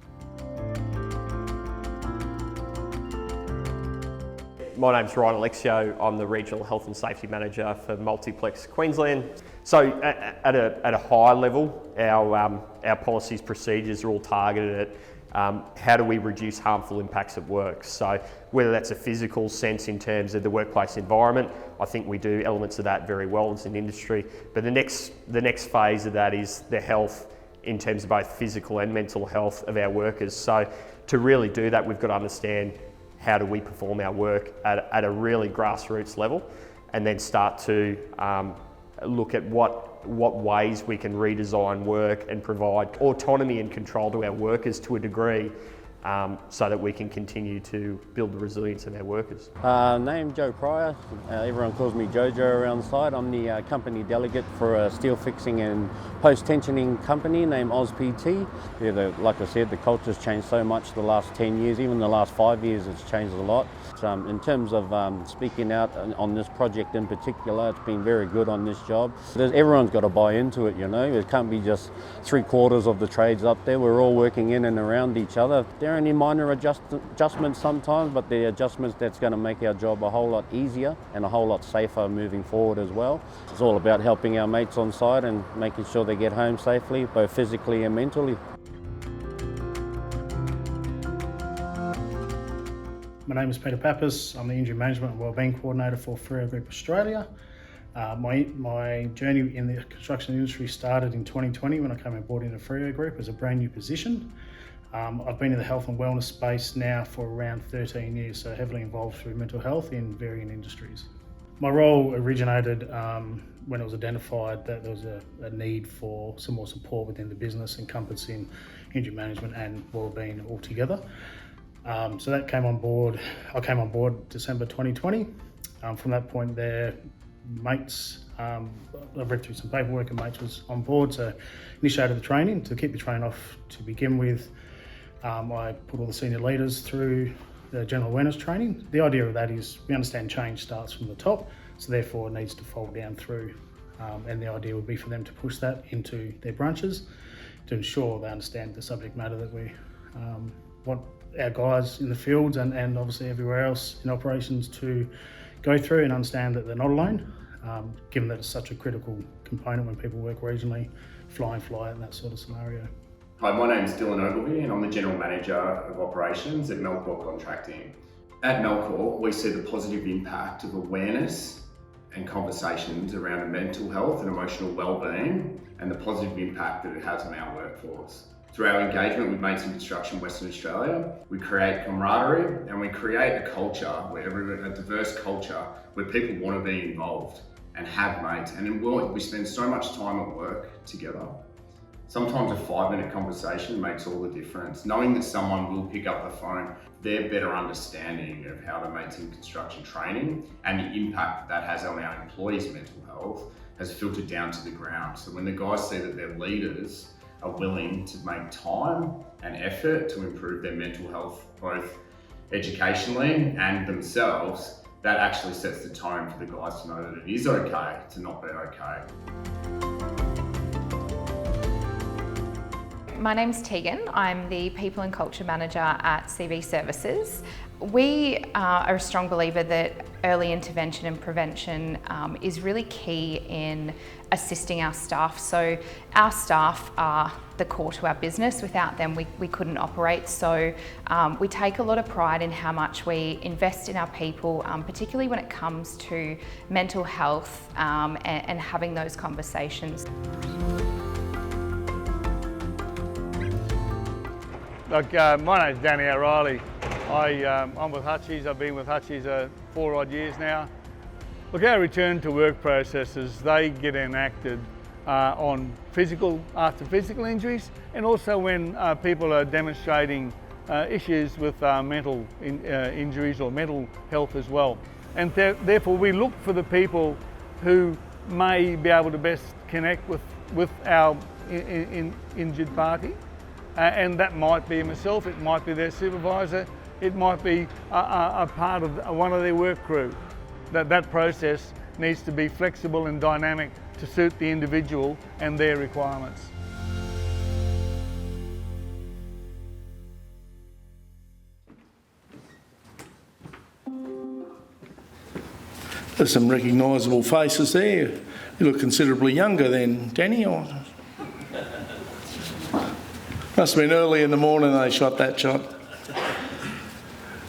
My name's Ryan Alexio. I'm the Regional Health and Safety Manager for Multiplex Queensland. So at a high level, our policies, procedures are all targeted at how do we reduce harmful impacts at work. So whether that's a physical sense in terms of the workplace environment, I think we do elements of that very well as an industry. But the next phase of that is the health in terms of both physical and mental health of our workers. So to really do that, we've got to understand how do we perform our work at a really grassroots level, and then start to look at what ways we can redesign work and provide autonomy and control to our workers to a degree, so that we can continue to build the resilience of our workers. Name Joe Pryor. Everyone calls me Jojo around the site. I'm the company delegate for a steel fixing and post-tensioning company named OzPT. Yeah, like I said, the culture's changed so much the last 10 years, even the last 5 years it's changed a lot. In terms of speaking out on this project in particular, it's been very good on this job. Everyone's got to buy into it, you know. It can't be just 3/4 of the trades up there. We're all working in and around each other. There They're only minor adjustments sometimes, but they're adjustments that's going to make our job a whole lot easier and a whole lot safer moving forward as well. It's all about helping our mates on site and making sure they get home safely, both physically and mentally. My name is Peter Pappas. I'm the Injury Management and Wellbeing Coordinator for Freo Group Australia. My journey in the construction industry started in 2020 when I came on board into Freo Group as a brand new position. I've been in the health and wellness space now for around 13 years, so heavily involved through mental health in varying industries. My role originated when it was identified that there was a need for some more support within the business encompassing injury management and wellbeing altogether. So that came on board. I came on board December 2020. From that point there, mates, I read through some paperwork and mates was on board, so initiated the training. To keep the train off to begin with, I put all the senior leaders through the general awareness training. The idea of that is we understand change starts from the top, so therefore it needs to fold down through, and the idea would be for them to push that into their branches to ensure they understand the subject matter that we want our guys in the fields and obviously everywhere else in operations to go through and understand that they're not alone, given that it's such a critical component when people work regionally, fly out and that sort of scenario. Hi, my name's Dylan Ogilvie and I'm the General Manager of Operations at Melcor Contracting. At Melcor, we see the positive impact of awareness and conversations around mental health and emotional wellbeing and the positive impact that it has on our workforce. Through our engagement with Mates in Construction Western Australia, we create camaraderie and we create a culture a diverse culture where people want to be involved and have mates. And we spend so much time at work together. Sometimes a 5-minute conversation makes all the difference. Knowing that someone will pick up the phone, their better understanding of how the Mates in Construction training and the impact that has on our employees' mental health has filtered down to the ground. So when the guys see that their leaders are willing to make time and effort to improve their mental health, both educationally and themselves, that actually sets the tone for the guys to know that it is okay to not be okay. My name's Tegan. I'm the People and Culture Manager at CV Services. We are a strong believer that early intervention and prevention is really key in assisting our staff. So our staff are the core to our business. Without them, we couldn't operate. So we take a lot of pride in how much we invest in our people, particularly when it comes to mental health and having those conversations. Look, my name's Danny O'Reilly. I'm with Hutchies. I've been with Hutchies 4 odd years now. Look, our return to work processes, they get enacted after physical injuries, and also when people are demonstrating issues with mental injuries or mental health as well. And therefore we look for the people who may be able to best connect with our injured party. And that might be myself, it might be their supervisor, it might be a part of one of their work crew. That process needs to be flexible and dynamic to suit the individual and their requirements. There's some recognisable faces there. You look considerably younger then, Danny. Must have been early in the morning they shot that shot.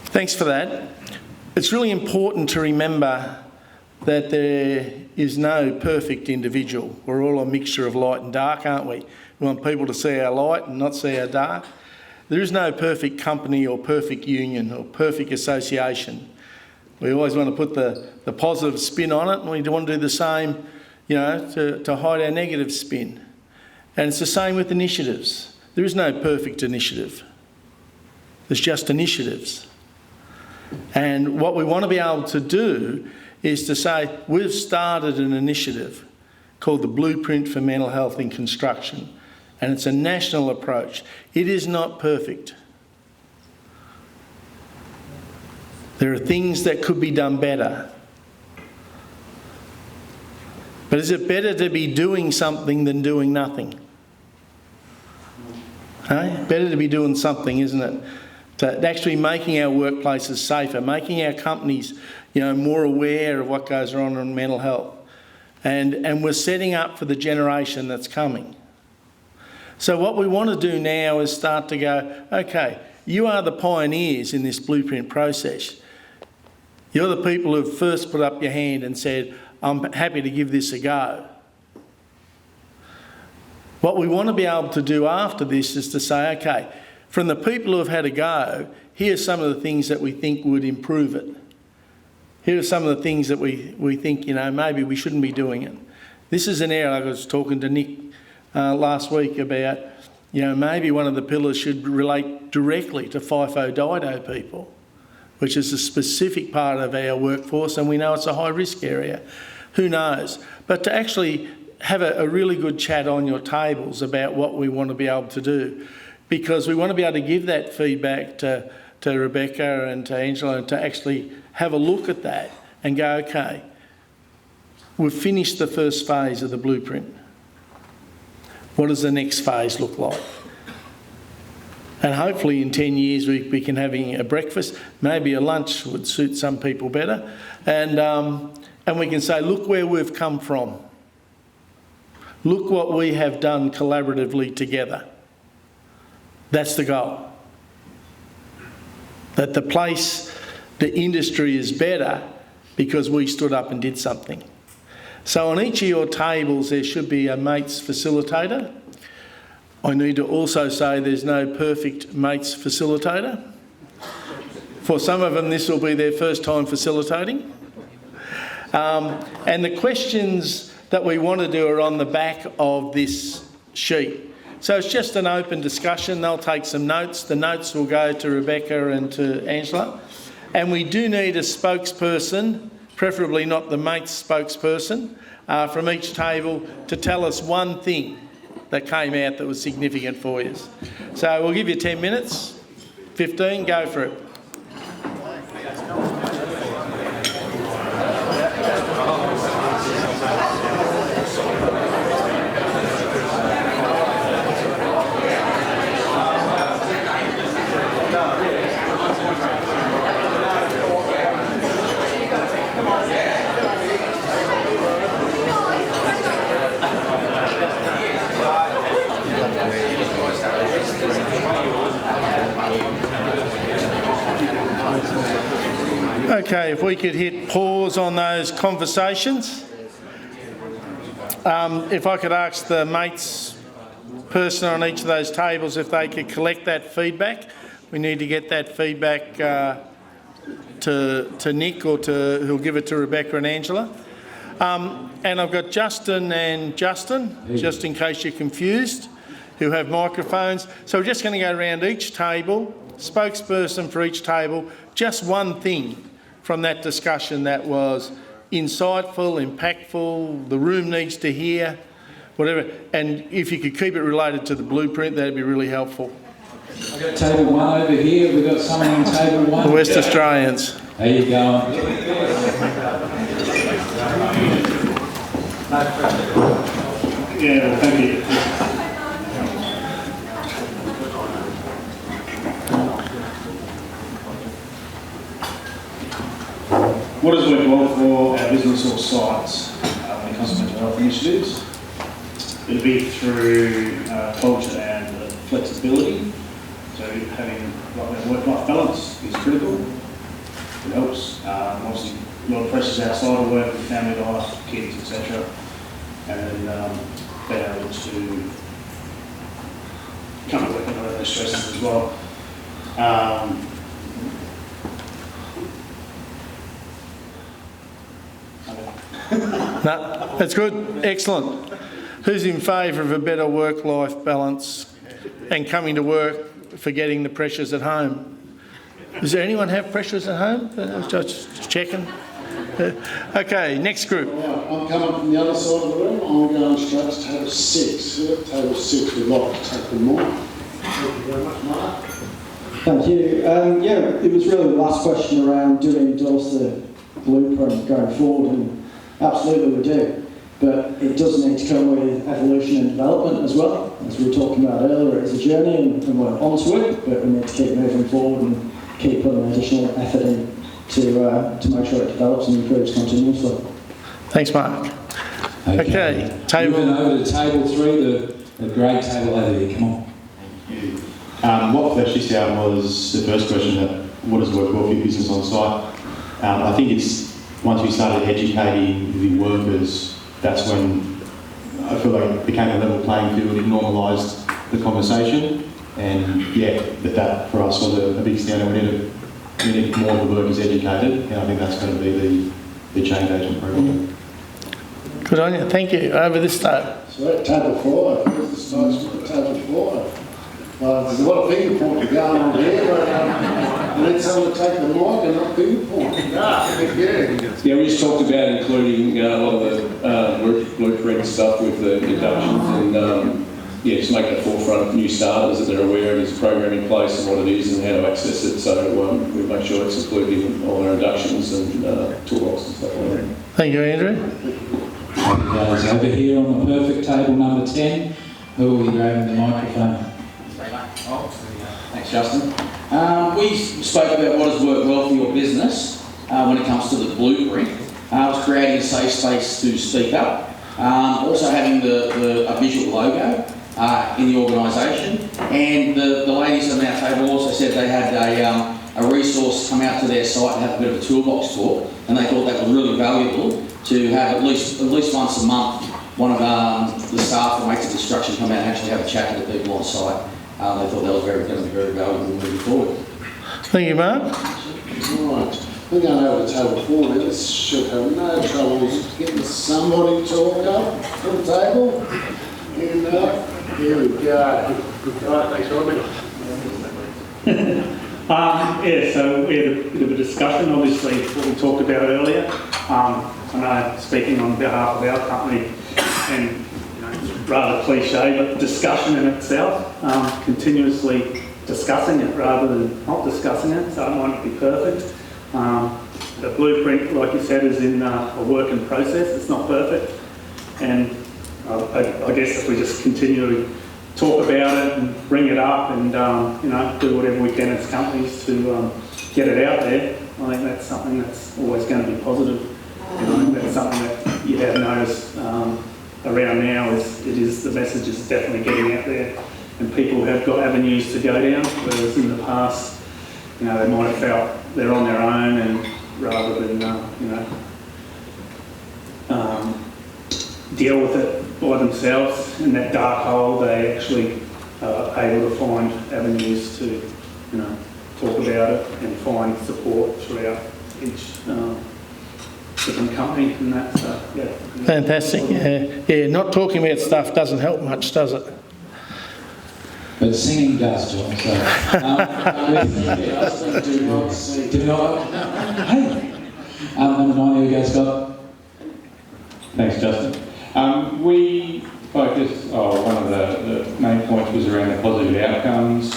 Thanks for that. It's really important to remember that there is no perfect individual. We're all a mixture of light and dark, aren't we? We want people to see our light and not see our dark. There is no perfect company or perfect union or perfect association. We always want to put the positive spin on it, and we want to do the same, to hide our negative spin. And it's the same with initiatives. There is no perfect initiative. There's just initiatives. And what we want to be able to do is to say, we've started an initiative called the Blueprint for Mental Health in Construction, and it's a national approach. It is not perfect. There are things that could be done better. But is it better to be doing something than doing nothing? Hey? Better to be doing something, isn't it? to actually making our workplaces safer, making our companies, more aware of what goes on in mental health. And we're setting up for the generation that's coming. So what we want to do now is start to go, okay, you are the pioneers in this blueprint process. You're the people who've first put up your hand and said, I'm happy to give this a go. What we want to be able to do after this is to say, okay, from the people who have had a go, here are some of the things that we think would improve it. Here are some of the things that we think, maybe we shouldn't be doing it. This is an area, I was talking to Nick last week about, maybe one of the pillars should relate directly to FIFO DIDO people, which is a specific part of our workforce, and we know it's a high-risk area. Who knows? But to actually have a really good chat on your tables about what we want to be able to do, because we want to be able to give that feedback to Rebecca and to Angela, and to actually have a look at that and go, okay, we've finished the first phase of the blueprint. What does the next phase look like? And hopefully in 10 years we can have a breakfast, maybe a lunch would suit some people better, and we can say, look where we've come from. Look what we have done collaboratively together. That's the goal. That the industry is better because we stood up and did something. So on each of your tables there should be a mates facilitator. I need to also say there's no perfect mates facilitator. For some of them this will be their first time facilitating. And the questions that we want to do are on the back of this sheet. So it's just an open discussion. They'll take some notes. The notes will go to Rebecca and to Angela. And we do need a spokesperson, preferably not the mates spokesperson, from each table to tell us one thing that came out that was significant for you. So we'll give you 10 minutes, 15, go for it. Okay, if we could hit pause on those conversations. If I could ask the mates person on each of those tables if they could collect that feedback. We need to get that feedback to Nick, or who'll give it to Rebecca and Angela. And I've got Justin and Justin, just in case you're confused, who have microphones. So we're just going to go around each table, spokesperson for each table, just one thing from that discussion that was insightful, impactful, the room needs to hear, whatever. And if you could keep it related to the blueprint, that'd be really helpful. I've got table one over here. We've got someone on table one. The West Australians. How you going? Yeah, thank you. What has worked well for our business or sites when it comes to mental health initiatives? It'll be through culture and flexibility. So having work-life balance is critical. It helps. Obviously, a lot of pressures outside of work, with family life, kids, etc. And then being able to come to work under those stresses as well. No, that's good. Excellent. Who's in favour of a better work-life balance and coming to work, forgetting the pressures at home? Does there anyone have pressures at home? Just checking. Okay, next group. I'm coming from the other side of the room. I'm going straight to table 6. Table 6, we'd like to take them on. Thank you very much, Mark. Thank you. It was really the last question around, do we endorse the blueprint going forward? And absolutely we do. but it does need to come with evolution and development as well. As we were talking about earlier, it's a journey and we're onto it, but we need to keep moving forward and keep putting additional effort in to make sure it develops and improves continuously. Thanks, Mark. Okay, table. Moving over to table 3, the grey table over there. Come on. What fleshed this out was the first question that what does work well for your business on site? I think it's once we started educating the workers, that's when I feel like it became a level playing field. It normalised the conversation, and yeah, that for us was a big standout. We need more of the workers educated, and I think that's going to be the change agent program. Good on you. Thank you. Over this side. So at table 4, where's the spokesman at table 4? There's a lot of finger pointing going on here, but I need someone to take the mic and not finger point. Yeah, we just talked about including a lot of the blueprint stuff with the inductions and yeah, just make it forefront of new starters that they're aware there's a program in place and what it is and how to access it. So we make sure it's included in all our inductions and toolbox and stuff like that. Thank you, Andrew. Guys, over here on the perfect table number 10, who will be grabbing the microphone? Thanks, Justin. We spoke about what has worked well for your business when it comes to the blueprint. I was creating a safe space to speak up. Also having a visual logo in the organisation. And the ladies on our table also said they had a resource come out to their site and have a bit of a toolbox talk, and they thought that was really valuable to have at least once a month one of the staff from Active Construction come out and actually have a chat to the people on site. They thought that was going to be very valuable moving forward. Thank you, Mark. Right, we're going over to table 4 now. This should have no troubles getting somebody to talk up to the table. And here we go. Right, thanks, Rodney. Yeah, so we had a bit of a discussion, obviously, what we talked about earlier. I know, speaking on behalf of our company, and you know, it's rather cliche, but discussion in itself, continuously discussing it rather than not discussing it, so it might not be perfect. The blueprint, like you said, is in a work in process. It's not perfect, and I guess if we just continue to talk about it and bring it up and you know, do whatever we can as companies to get it out there, I think that's something that's always going to be positive. You know, that's something that you have noticed around now is the message is definitely getting out there, and people have got avenues to go down, whereas in the past, you know, they might have felt they're on their own, and rather than you know, deal with it by themselves in that dark hole, they actually are able to find avenues to, you know, talk about it and find support throughout each different company and that. So yeah. Fantastic. Yeah. Not talking about stuff doesn't help much, does it? But singing does, John. So, do not. Hey, number 9, here we go, Scott. Thanks, Justin. We focused, one of the main points was around the positive outcomes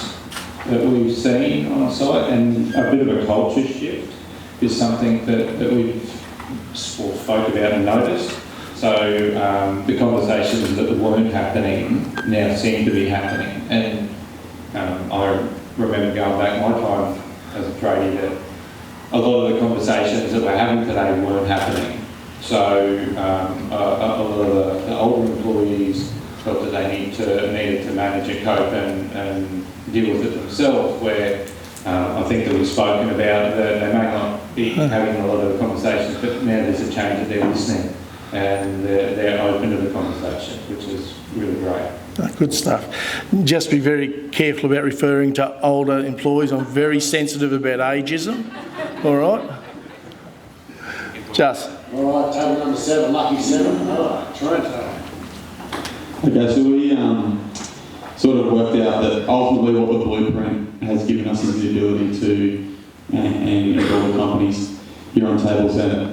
that we've seen on site, and a bit of a culture shift is something that we've spoke about and noticed. So the conversations that weren't happening now seem to be happening, and I remember going back my time as a tradie that a lot of the conversations that we're having today weren't happening. So a lot of the older employees felt that they needed to manage and cope and deal with it themselves, where I think that we've spoken about that they may not be having a lot of the conversations, but now there's a change that they're listening and they're open to the conversation, which is really great. Good stuff. Just be very careful about referring to older employees. I'm very sensitive about ageism. All right? Just. All right, table number 7, lucky 7. All right, Toronto. Okay, so we sort of worked out that ultimately what the blueprint has given us is the ability to, and all the companies here on table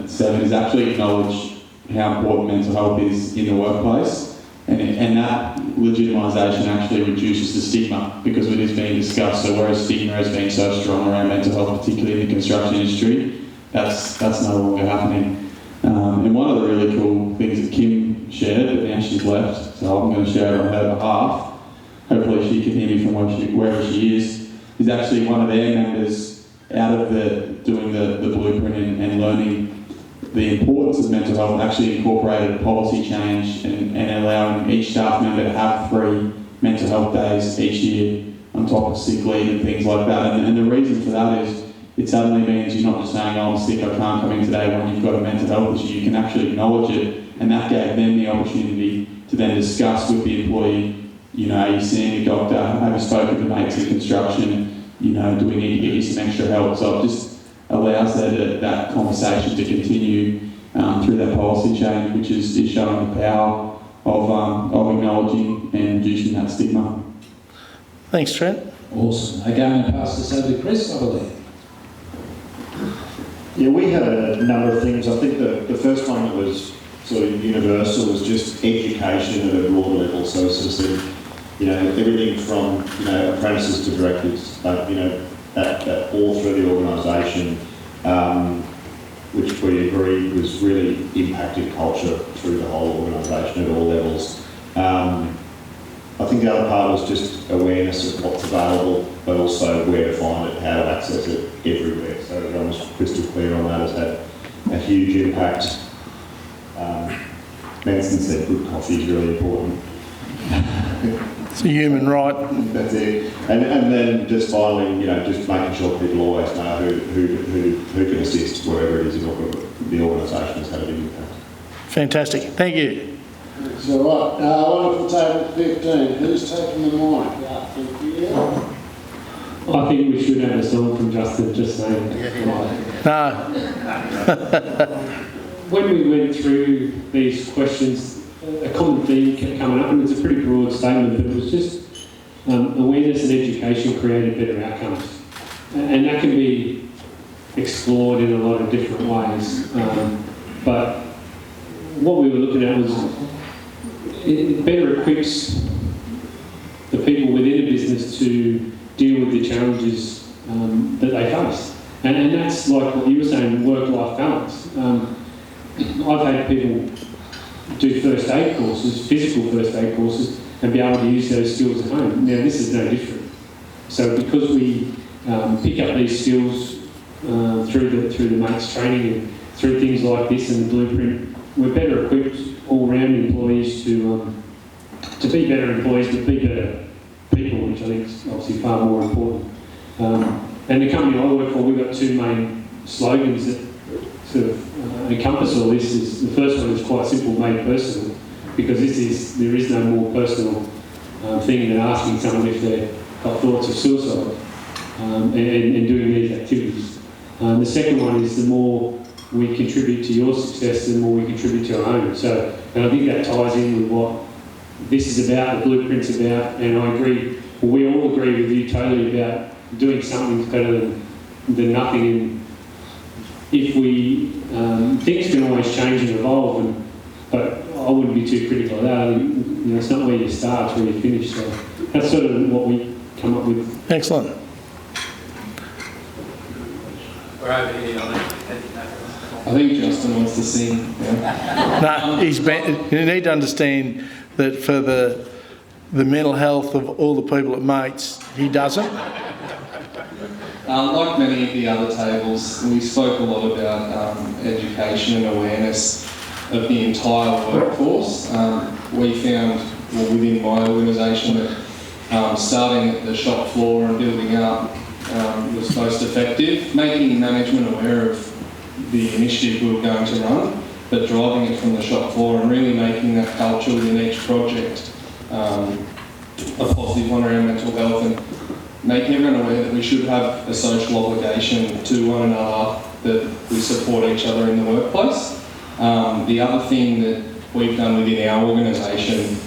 7 is actually acknowledge how important mental health is in the workplace, and that legitimisation actually reduces the stigma because it is being discussed. So whereas stigma has been so strong around mental health, particularly in the construction industry, that's no longer happening. And one of the really cool things that Kim shared, but now she's left, so I'm going to share it on her behalf. Hopefully she can hear me from wherever she is actually one of their members out of doing the blueprint and learning the importance of mental health, actually incorporated a policy change and allowing each staff member to have 3 mental health days each year on top of sick leave and things like that. And the reason for that is it suddenly means you're not just saying, oh, I'm sick, I can't come in today, when you've got a mental health issue. You can actually acknowledge it, and that gave them the opportunity to then discuss with the employee, you know, are you seeing a doctor? Have you spoken to mates in construction? You know, do we need to get you some extra help? So it just allows that conversation to continue through that policy change, which is showing the power of acknowledging and reducing that stigma. Thanks, Trent. Awesome. Okay, I'm going to pass this over to Chris, I believe. Yeah, we had a number of things. I think the first one that was sort of universal was just education at a broader level. So it's just you know, everything from, you know, apprentices to directives, you know, that all through the organisation, which we agreed was really impacted culture through the whole organisation at all levels. I think the other part was just awareness of what's available, but also where to find it, how to access it everywhere. So everyone was crystal clear on that. Has had a huge impact. Manson said good coffee is really important. It's a human right. That's it. And then just finally, you know, just making sure people always know who can assist wherever it is in the organisation has had a big impact. Fantastic. Thank you. So right, one for table 15. Who's taking the mic? Thank you. I think we should have a song from Justin just saying. No. When we went through these questions, a common theme kept coming up, and it's a pretty broad statement, but it was just awareness and education created better outcomes. And that can be explored in a lot of different ways. But what we were looking at was it better equips the people within a business to deal with the challenges that they face. And that's like what you were saying, work-life balance. I've had people do first aid courses, physical first aid courses, and be able to use those skills at home. Now, this is no different. So because we pick up these skills through the mates training and through things like this and the blueprint, we're better equipped all-round employees to be better employees, but be better people, which I think is obviously far more important. And the company I work for, we've got 2 main slogans that sort of encompass all this. The first one is quite simple, made personal, because there is no more personal thing than asking someone if they've got thoughts of suicide and doing these activities. The second one is the more we contribute to your success, the more we contribute to our own. So, and I think that ties in with what this is about, the blueprint's about, and I agree, well, we all agree with you totally about doing something better than nothing. And if we, things can always change and evolve, but I wouldn't be too critical of that. You know, it's not where you start, it's where you finish. So that's sort of what we come up with. Excellent. We're over here, I think Justin wants to sing. No, you need to understand that for the mental health of all the people at Mates, he doesn't. Like many of the other tables, we spoke a lot about education and awareness of the entire workforce. We found, within my organisation, that starting at the shop floor and building up was most effective, making management aware of the initiative we were going to run, but driving it from the shop floor and really making that culture within each project a positive one around mental health, and making everyone aware that we should have a social obligation to one another, that we support each other in the workplace. The other thing that we've done within our organisation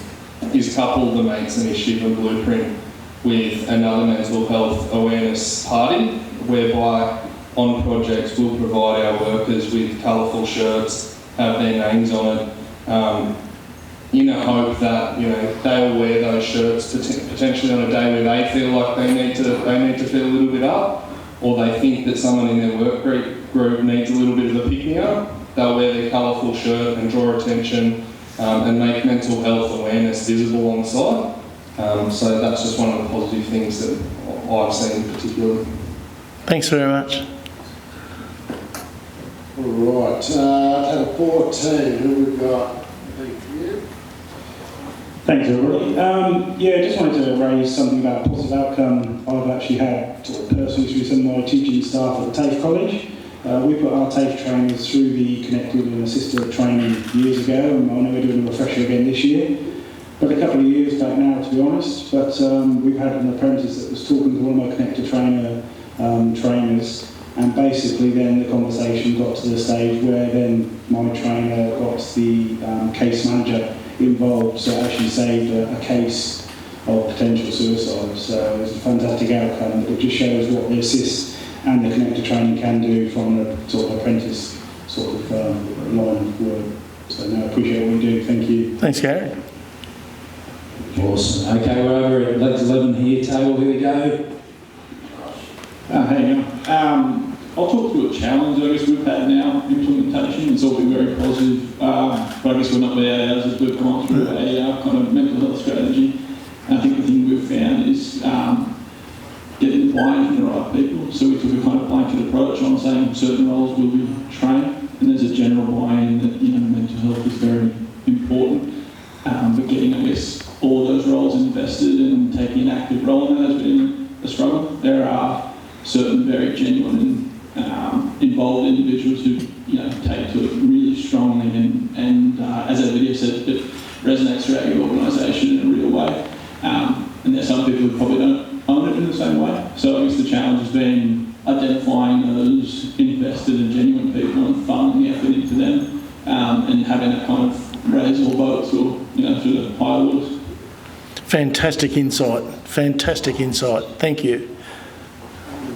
is couple the Mates Initiative and Blueprint with another mental health awareness party, whereby on projects we'll provide our workers with colourful shirts, have their names on it, in a hope that, you know, they'll wear those shirts potentially on a day where they feel like they need to feel a little bit up, or they think that someone in their work group needs a little bit of a pick-me-up. They'll wear their colourful shirt and draw attention and make mental health awareness visible on site. So that's just one of the positive things that I've seen particularly. Thanks very much. All right, table 14, who we've got? Thank you. Thanks, everybody. Yeah, just wanted to raise something about positive outcome. I've actually had personally through some of my teaching staff at the TAFE College. We put our TAFE trainers through the connected and assisted training years ago, and I know we're doing a refresher again this year. But a couple of years back now, to be honest. But we've had an apprentice that was talking to one of my connected trainers, and basically then the conversation got to the stage where then my trainer got the case manager involved, so it actually saved a case of potential suicide. So it's a fantastic outcome, but it just shows what the assist and the connected training can do from the sort of apprentice sort of line of work. So no, I appreciate what you do. Thank you. Thanks, Gary. Awesome. Okay, we're over at Legs 11 here, table. Here we go. Hey, I'll talk through a challenge I guess we've had now, implementation. It's all been very positive, but I guess we're not there as we've gone through a kind of mental health strategy. And I think the thing we've found is getting the buy-in from the right people. So we took a kind of blanket approach on saying certain roles will be trained, and there's a general buy-in that mental health is very important, but getting I guess all those roles invested and taking an active role in that has been a struggle. There are certain very genuine and involved individuals who take to it really strongly, and as that video said, it resonates throughout your organisation in a real way. And there's some people who probably don't own it in the same way. So I guess the challenge has been identifying those invested and genuine people and funneling the effort into them, and having that kind of raise all boats or through the higher waters. Fantastic insight. Fantastic insight. Thank you.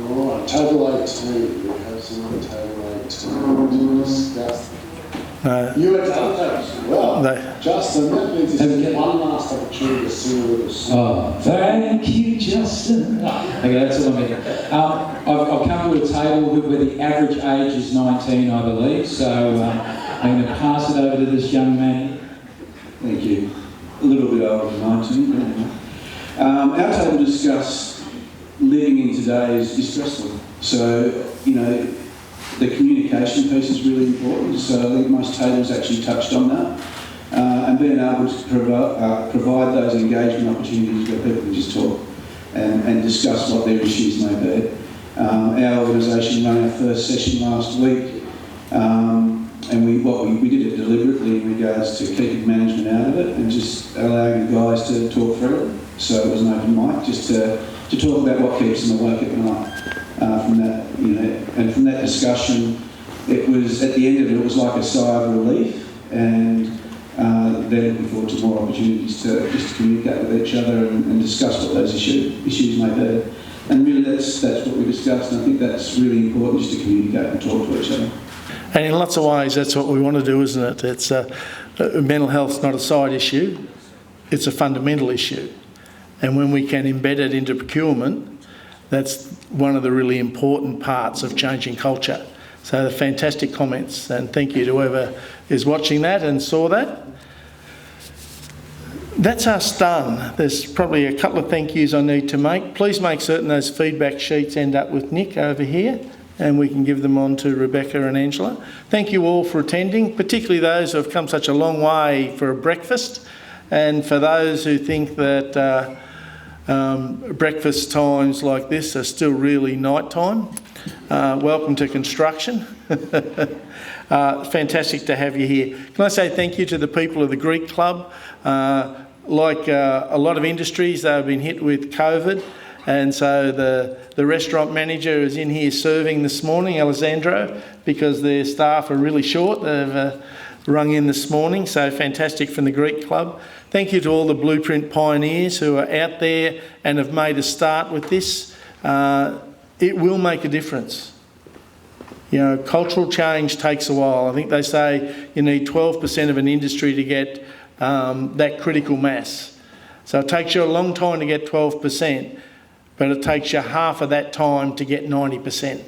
All right, table 18. We have some on table 18 to discuss. No. You went to other tables as well. Justin, that means there's one last opportunity to sing a little song. Oh, thank you, Justin. Okay, that's all I'm getting. I've come to a table where the average age is 19, I believe, so I'm going to pass it over to this young man. Thank you. A little bit older than 19. Our table discussed living in today is stressful. So, the communication piece is really important. So I think most tables actually touched on that. And being able to provide those engagement opportunities where people can just talk and discuss what their issues may be. Our organisation ran our first session last week, and we did it deliberately in regards to keeping management out of it and just allowing the guys to talk through it. So it was an open mic, just to talk about what keeps them awake at night. From that, and from that discussion, it was at the end of it, it was like a sigh of relief, and they're looking forward to more opportunities to just communicate with each other and discuss what those issues may be. And really, that's what we discussed, and I think that's really important, just to communicate and talk to each other. And in lots of ways, that's what we want to do, isn't it? It's mental health's not a side issue; it's a fundamental issue. And when we can embed it into procurement, that's one of the really important parts of changing culture. So the fantastic comments, and thank you to whoever is watching that and saw that. That's us done. There's probably a couple of thank yous I need to make. Please make certain those feedback sheets end up with Nick over here, and we can give them on to Rebecca and Angela. Thank you all for attending, particularly those who have come such a long way for a breakfast, and for those who think that breakfast times like this are still really night time. Welcome to construction. Fantastic to have you here. Can I say thank you to the people of the Greek Club? Like a lot of industries, they've been hit with COVID, and so the restaurant manager is in here serving this morning, Alessandro, because their staff are really short. They've rung in this morning, so fantastic from the Greek Club. Thank you to all the Blueprint pioneers who are out there and have made a start with this. It will make a difference. Cultural change takes a while. I think they say you need 12% of an industry to get that critical mass. So it takes you a long time to get 12%, but it takes you half of that time to get 90%.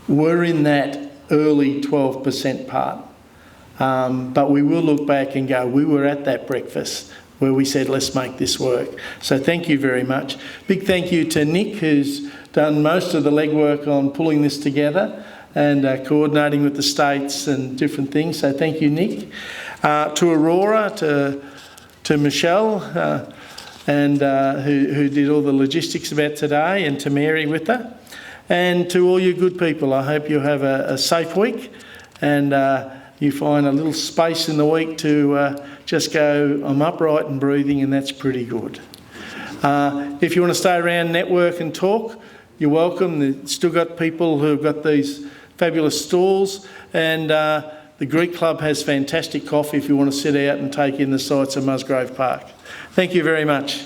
We're in that early 12% part. But we will look back and go, we were at that breakfast where we said, let's make this work. So thank you very much. Big thank you to Nick, who's done most of the legwork on pulling this together and coordinating with the states and different things. So thank you, Nick. To Aurora, to Michelle, and who did all the logistics about today, and to Mary with her. And to all you good people, I hope you have a safe week and you find a little space in the week to just go, I'm upright and breathing, and that's pretty good. If you want to stay around, network and talk, you're welcome. They've still got people who've got these fabulous stalls, and the Greek Club has fantastic coffee if you want to sit out and take in the sights of Musgrave Park. Thank you very much.